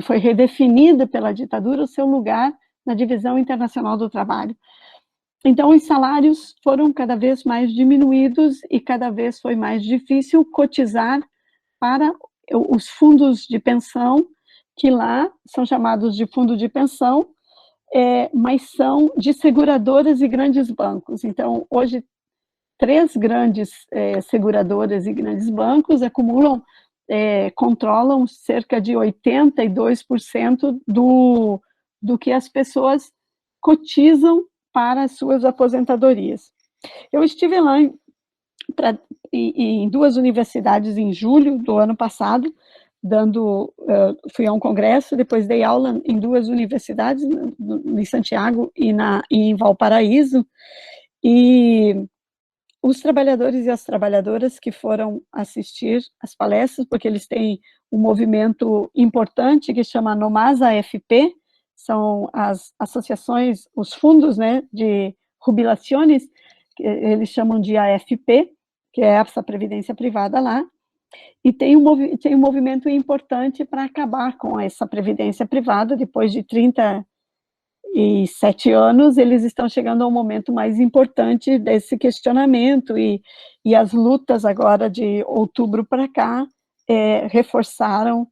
Foi redefinido pela ditadura o seu lugar na divisão internacional do trabalho. Então, os salários foram cada vez mais diminuídos e cada vez foi mais difícil cotizar para os fundos de pensão, que lá são chamados de fundo de pensão, mas são de seguradoras e grandes bancos. Então, hoje, 3 grandes seguradoras e grandes bancos controlam cerca de 82% do que as pessoas cotizam para as suas aposentadorias. Eu estive lá em 2 universidadades em julho do ano passado, fui a um congresso, depois dei aula em 2 universidades, em Santiago e em Valparaíso, e os trabalhadores e as trabalhadoras que foram assistir às palestras, porque eles têm um movimento importante que chama Nomasa AFP, são as associações, os fundos, né, de jubilações, que eles chamam de AFP, que é essa previdência privada lá, e tem um movimento importante para acabar com essa previdência privada. Depois de 37 anos, eles estão chegando ao momento mais importante desse questionamento, e as lutas agora de outubro para cá reforçaram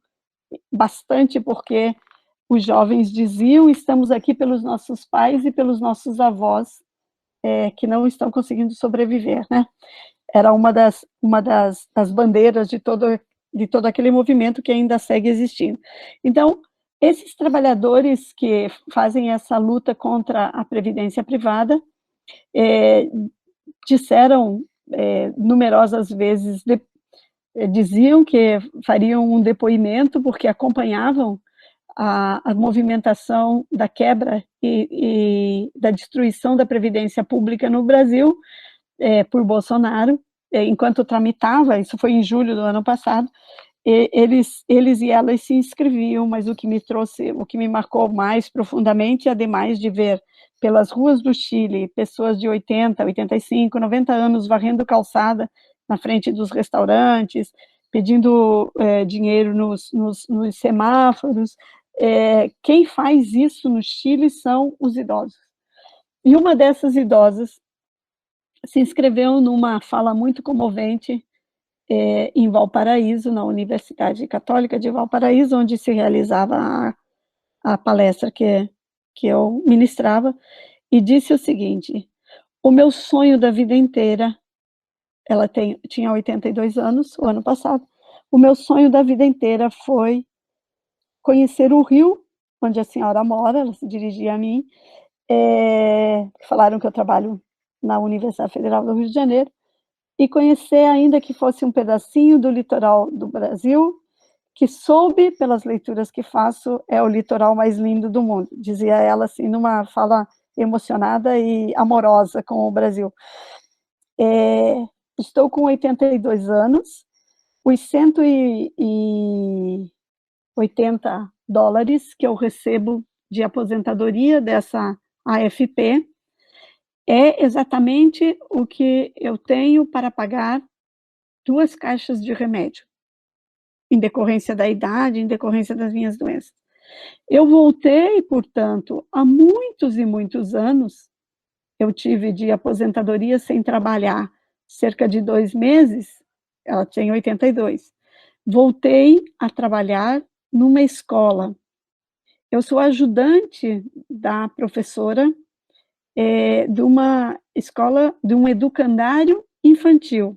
bastante, porque os jovens diziam: estamos aqui pelos nossos pais e pelos nossos avós, que não estão conseguindo sobreviver, né? Era uma das bandeiras de todo aquele movimento que ainda segue existindo. Então, esses trabalhadores que fazem essa luta contra a previdência privada disseram numerosas vezes, diziam que fariam um depoimento porque acompanhavam a movimentação da quebra e da destruição da previdência pública no Brasil por Bolsonaro, enquanto tramitava. Isso foi em julho do ano passado. Eles e elas se inscreviam, mas o que me marcou mais profundamente, ademais de ver pelas ruas do Chile pessoas de 80, 85, 90 anos varrendo calçada na frente dos restaurantes, pedindo dinheiro nos semáforos. Quem faz isso no Chile são os idosos. E uma dessas idosas se inscreveu numa fala muito comovente em Valparaíso, na Universidade Católica de Valparaíso, onde se realizava a palestra que eu ministrava, e disse o seguinte: o meu sonho da vida inteira, ela tinha 82 anos, o ano passado, o meu sonho da vida inteira foi conhecer o Rio, onde a senhora mora. Ela se dirigia a mim, falaram que eu trabalho na Universidade Federal do Rio de Janeiro, e conhecer, ainda que fosse um pedacinho do litoral do Brasil, que soube, pelas leituras que faço, é o litoral mais lindo do mundo, dizia ela, assim, numa fala emocionada e amorosa com o Brasil. Estou com 82 anos, os $180 que eu recebo de aposentadoria dessa AFP é exatamente o que eu tenho para pagar 2 caixas de remédio, em decorrência da idade, em decorrência das minhas doenças. Eu voltei, portanto, há muitos e muitos anos, eu tive de aposentadoria sem trabalhar cerca de 2 meses, ela tinha 82. Voltei a trabalhar numa escola. Eu sou ajudante da professora de uma escola, de um educandário infantil.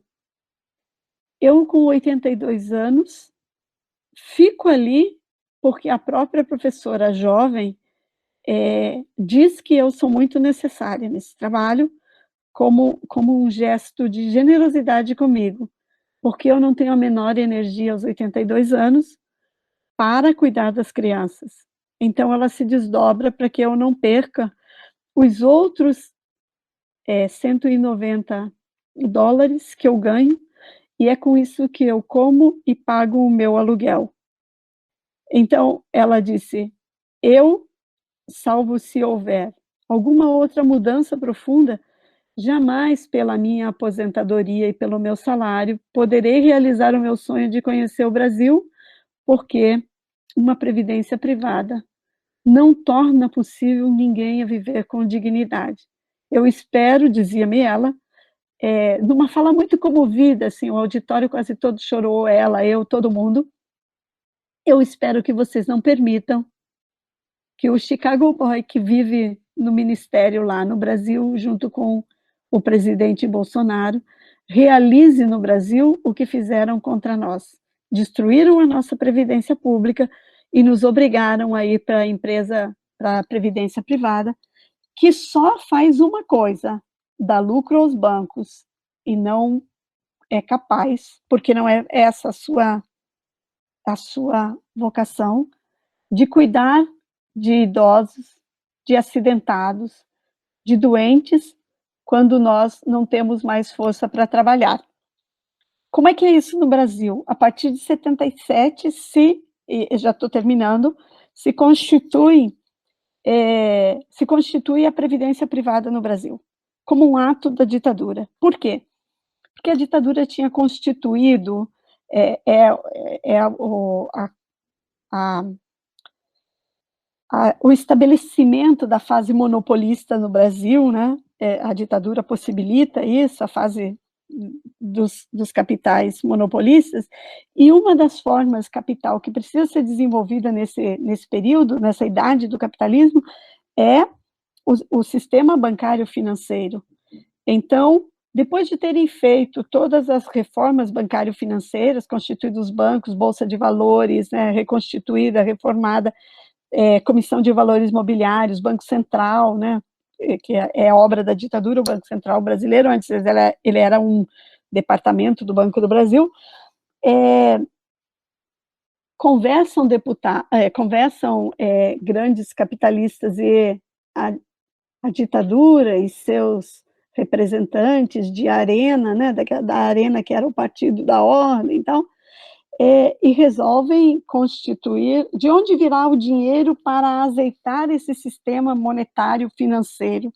Eu, com 82 anos, fico ali porque a própria professora jovem diz que eu sou muito necessária nesse trabalho, como um gesto de generosidade comigo, porque eu não tenho a menor energia aos 82 anos para cuidar das crianças. Então, ela se desdobra para que eu não perca os outros 190 dólares que eu ganho, e é com isso que eu como e pago o meu aluguel. Então, ela disse, eu, salvo se houver alguma outra mudança profunda, jamais pela minha aposentadoria e pelo meu salário poderei realizar o meu sonho de conhecer o Brasil, porque uma previdência privada não torna possível ninguém a viver com dignidade. Eu espero, dizia-me ela, numa fala muito comovida, assim, o auditório quase todo chorou, ela, eu, todo mundo. Eu espero que vocês não permitam que o Chicago Boy, que vive no ministério lá no Brasil, junto com o presidente Bolsonaro, realize no Brasil o que fizeram contra nós. Destruíram a nossa previdência pública e nos obrigaram a ir para a empresa, para a previdência privada, que só faz uma coisa, dá lucro aos bancos, e não é capaz, porque não é essa a sua vocação, de cuidar de idosos, de acidentados, de doentes, quando nós não temos mais força para trabalhar. Como é que é isso no Brasil? A partir de 77, já estou terminando, se constitui a previdência privada no Brasil, como um ato da ditadura. Por quê? Porque a ditadura tinha constituído o estabelecimento da fase monopolista no Brasil, né? A ditadura possibilita isso, a fase dos capitais monopolistas, e uma das formas capital que precisa ser desenvolvida nesse período, nessa idade do capitalismo, é o sistema bancário financeiro. Então, depois de terem feito todas as reformas bancário-financeiras, constituídos os bancos, Bolsa de Valores, né, reconstituída, reformada, Comissão de Valores Mobiliários, Banco Central, né, que é obra da ditadura, o Banco Central brasileiro, antes ele era um departamento do Banco do Brasil, conversam grandes capitalistas e a ditadura e seus representantes de Arena, né, da Arena, que era o partido da ordem, então, e resolvem constituir, de onde virá o dinheiro para azeitar esse sistema monetário financeiro.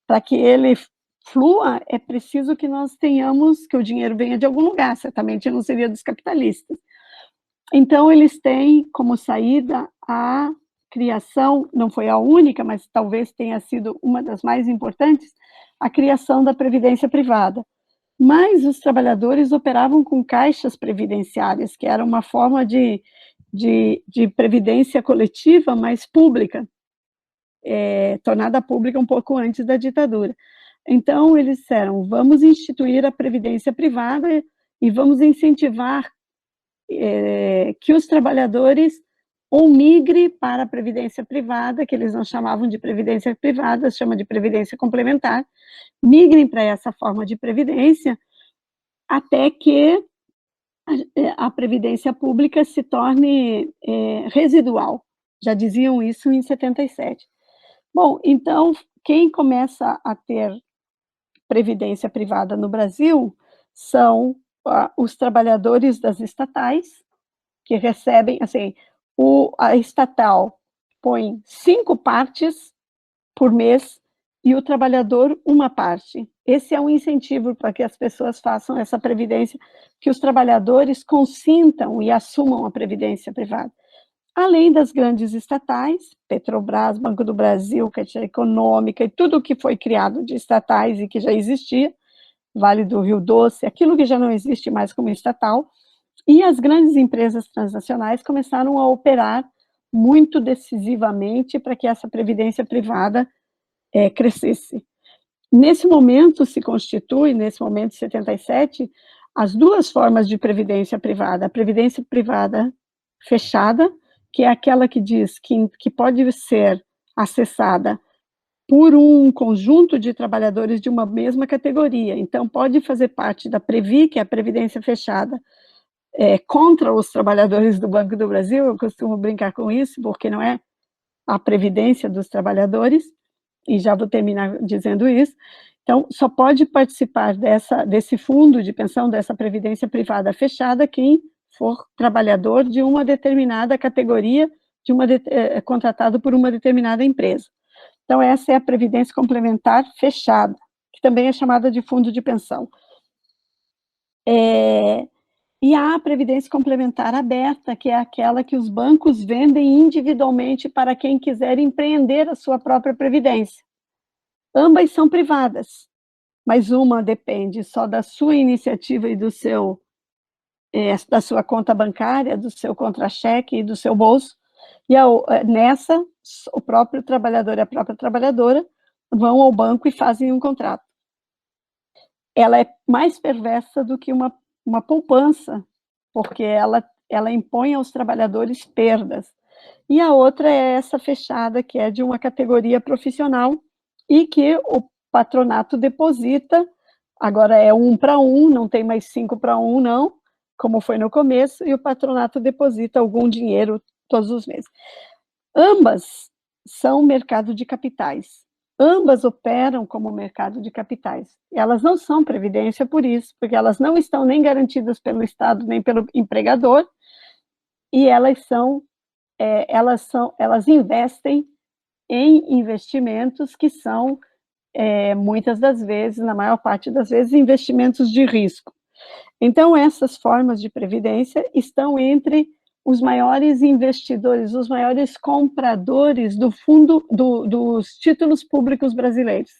Para que ele flua, é preciso que nós tenhamos, que o dinheiro venha de algum lugar, certamente não seria dos capitalistas. Então, eles têm como saída a criação, não foi a única, mas talvez tenha sido uma das mais importantes, a criação da previdência privada. Mas os trabalhadores operavam com caixas previdenciárias, que era uma forma de previdência coletiva, mas pública, tornada pública um pouco antes da ditadura. Então, eles disseram, vamos instituir a previdência privada e vamos incentivar que os trabalhadores ou migrem para a previdência privada, que eles não chamavam de previdência privada, chama de previdência complementar, migrem para essa forma de previdência, até que a previdência pública se torne residual. Já diziam isso em 77. Bom, então, quem começa a ter previdência privada no Brasil são os trabalhadores das estatais, que recebem, assim, a estatal põe 5 partes por mês e o trabalhador uma parte. Esse é um incentivo para que as pessoas façam essa previdência, que os trabalhadores consintam e assumam a previdência privada. Além das grandes estatais, Petrobras, Banco do Brasil, Caixa Econômica e tudo o que foi criado de estatais e que já existia, Vale do Rio Doce, aquilo que já não existe mais como estatal, e as grandes empresas transnacionais começaram a operar muito decisivamente para que essa previdência privada crescesse. Nesse momento se constitui, nesse momento de 77, as duas formas de previdência privada. A previdência privada fechada, que é aquela que diz que pode ser acessada por um conjunto de trabalhadores de uma mesma categoria. Então, pode fazer parte da Previ, que é a previdência fechada, contra os trabalhadores do Banco do Brasil, eu costumo brincar com isso, porque não é a previdência dos trabalhadores, e já vou terminar dizendo isso, Então, só pode participar desse fundo de pensão, dessa previdência privada fechada, quem for trabalhador de uma determinada categoria, contratado por uma determinada empresa. Então, essa é a previdência complementar fechada, que também é chamada de fundo de pensão. E há a previdência complementar aberta, que é aquela que os bancos vendem individualmente para quem quiser empreender a sua própria previdência. Ambas são privadas, mas uma depende só da sua iniciativa e da sua conta bancária, do seu contra-cheque e do seu bolso, e nessa, o próprio trabalhador e a própria trabalhadora vão ao banco e fazem um contrato. Ela é mais perversa do que uma poupança, porque ela impõe aos trabalhadores perdas. E a outra é essa fechada, que é de uma categoria profissional, e que o patronato deposita, agora é 1 para 1, não tem mais 5 para 1, não, como foi no começo, e o patronato deposita algum dinheiro todos os meses. Ambas são mercado de capitais, ambas operam como mercado de capitais. Elas não são previdência por isso, porque elas não estão nem garantidas pelo Estado, nem pelo empregador, e elas investem em investimentos que são, muitas das vezes, na maior parte das vezes, investimentos de risco. Então, essas formas de previdência estão entre os maiores investidores, os maiores compradores dos títulos públicos brasileiros,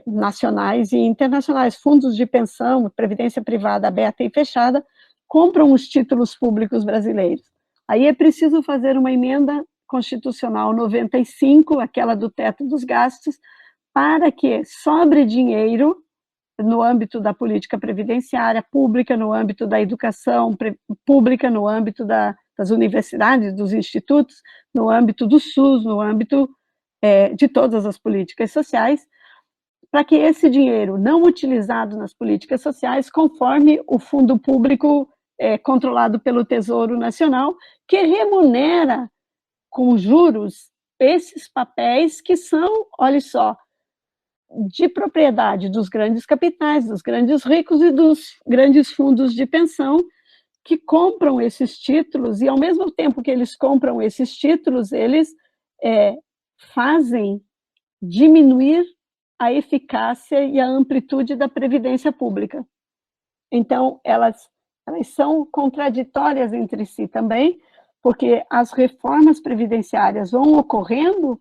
nacionais e internacionais. Fundos de pensão, previdência privada aberta e fechada, compram os títulos públicos brasileiros. Aí é preciso fazer uma emenda constitucional 95, aquela do teto dos gastos, para que sobre dinheiro no âmbito da política previdenciária pública, no âmbito da educação pública, no âmbito das universidades, dos institutos, no âmbito do SUS, no âmbito de todas as políticas sociais, para que esse dinheiro não utilizado nas políticas sociais conforme o fundo público controlado pelo Tesouro Nacional, que remunera com juros esses papéis que são, olha só, de propriedade dos grandes capitais, dos grandes ricos e dos grandes fundos de pensão que compram esses títulos, e ao mesmo tempo que eles compram esses títulos, eles fazem diminuir a eficácia e a amplitude da previdência pública. Então, elas são contraditórias entre si também, porque as reformas previdenciárias vão ocorrendo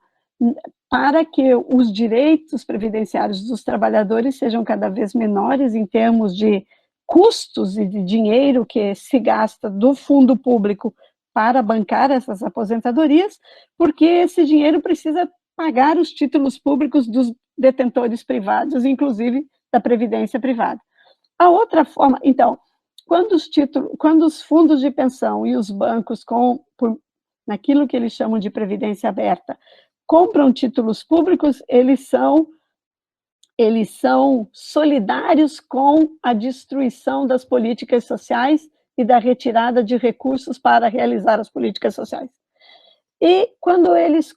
para que os direitos previdenciários dos trabalhadores sejam cada vez menores em termos de custos e de dinheiro que se gasta do fundo público para bancar essas aposentadorias, porque esse dinheiro precisa pagar os títulos públicos dos detentores privados, inclusive da previdência privada. A outra forma, então, quando os fundos de pensão e os bancos, naquilo que eles chamam de previdência aberta, compram títulos públicos, eles são solidários com a destruição das políticas sociais e da retirada de recursos para realizar as políticas sociais. E quando eles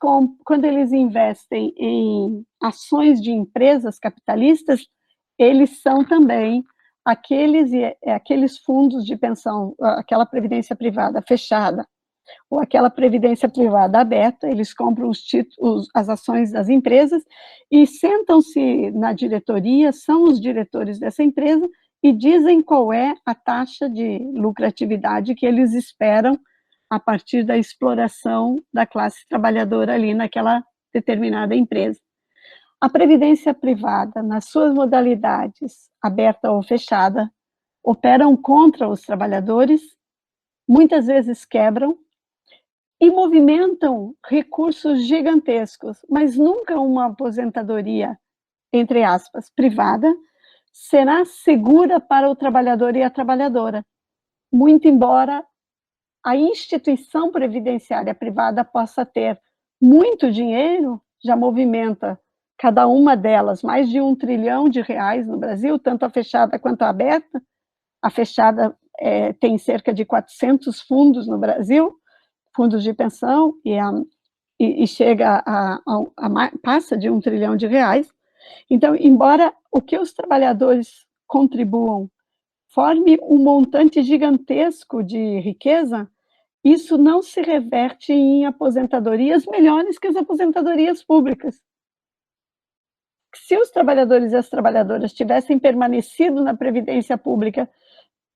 investem em ações de empresas capitalistas, eles são também aqueles fundos de pensão, aquela previdência privada fechada, ou aquela previdência privada aberta, eles compram as ações das empresas e sentam-se na diretoria, são os diretores dessa empresa e dizem qual é a taxa de lucratividade que eles esperam a partir da exploração da classe trabalhadora ali naquela determinada empresa. A previdência privada, nas suas modalidades, aberta ou fechada, operam contra os trabalhadores, muitas vezes quebram, e movimentam recursos gigantescos, mas nunca uma aposentadoria, entre aspas, privada, será segura para o trabalhador e a trabalhadora, muito embora a instituição previdenciária privada possa ter muito dinheiro, já movimenta cada uma delas mais de R$1 trilhão no Brasil, tanto a fechada quanto a aberta. A fechada tem cerca de 400 fundos no Brasil, fundos de pensão, e chega passa de R$1 trilhão. Então, embora o que os trabalhadores contribuam forme um montante gigantesco de riqueza, isso não se reverte em aposentadorias melhores que as aposentadorias públicas. Se os trabalhadores e as trabalhadoras tivessem permanecido na Previdência Pública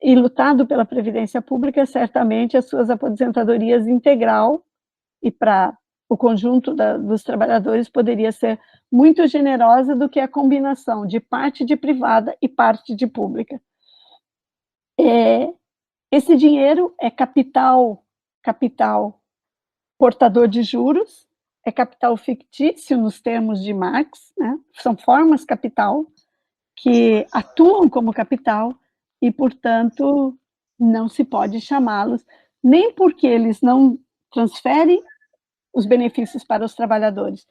e lutado pela Previdência Pública, certamente as suas aposentadorias integral e para o conjunto dos trabalhadores poderia ser muito generosa do que a combinação de parte de privada e parte de pública. Esse dinheiro é capital portador de juros, é capital fictício nos termos de Marx, né? São formas capital que atuam como capital e, portanto, não se pode chamá-los, nem porque eles não transferem os benefícios para os trabalhadores,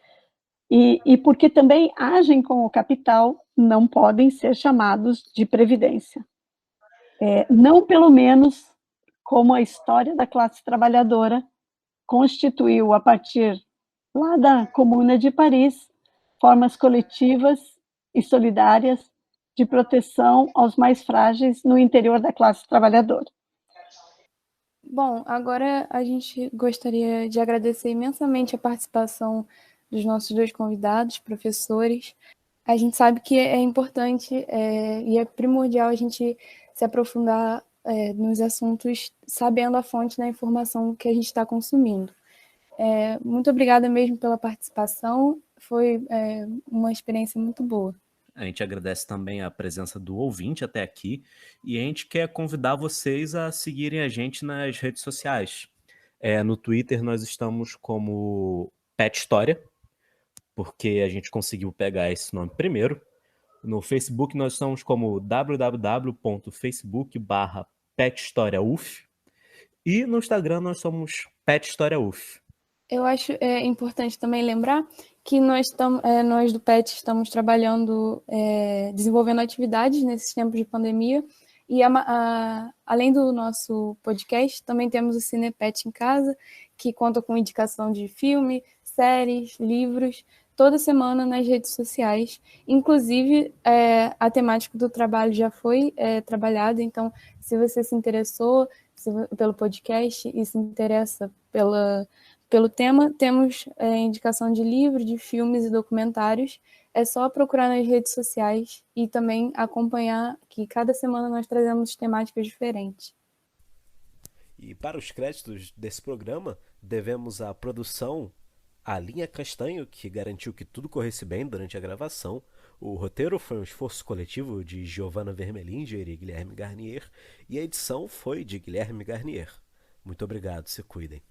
e porque também agem com o capital, não podem ser chamados de previdência. Não pelo menos como a história da classe trabalhadora constituiu, a partir lá da Comuna de Paris, formas coletivas e solidárias de proteção aos mais frágeis no interior da classe trabalhadora. Bom, agora a gente gostaria de agradecer imensamente a participação dos nossos dois convidados, professores. A gente sabe que é importante e é primordial a gente se aprofundar nos assuntos sabendo a fonte da informação que a gente está consumindo. Muito obrigada mesmo pela participação, foi uma experiência muito boa. A gente agradece também a presença do ouvinte até aqui e a gente quer convidar vocês a seguirem a gente nas redes sociais. No Twitter nós estamos como Pet História, porque a gente conseguiu pegar esse nome primeiro. No Facebook nós estamos como www.facebook.com/PetHistoriaUF e no Instagram nós somos Pet História UF. Eu acho importante também lembrar que nós do PET estamos trabalhando, desenvolvendo atividades nesses tempos de pandemia, e além do nosso podcast, também temos o Cinepet em Casa, que conta com indicação de filme, séries, livros, toda semana nas redes sociais. Inclusive, a temática do trabalho já foi trabalhada, então, se você se interessou pelo podcast e se interessa pelo tema, temos indicação de livros, de filmes e documentários. É só procurar nas redes sociais e também acompanhar que cada semana nós trazemos temáticas diferentes. E para os créditos desse programa, devemos à produção a Linha Castanho, que garantiu que tudo corresse bem durante a gravação. O roteiro foi um esforço coletivo de Giovanna Vermelinger e Guilherme Garnier, e a edição foi de Guilherme Garnier. Muito obrigado, se cuidem.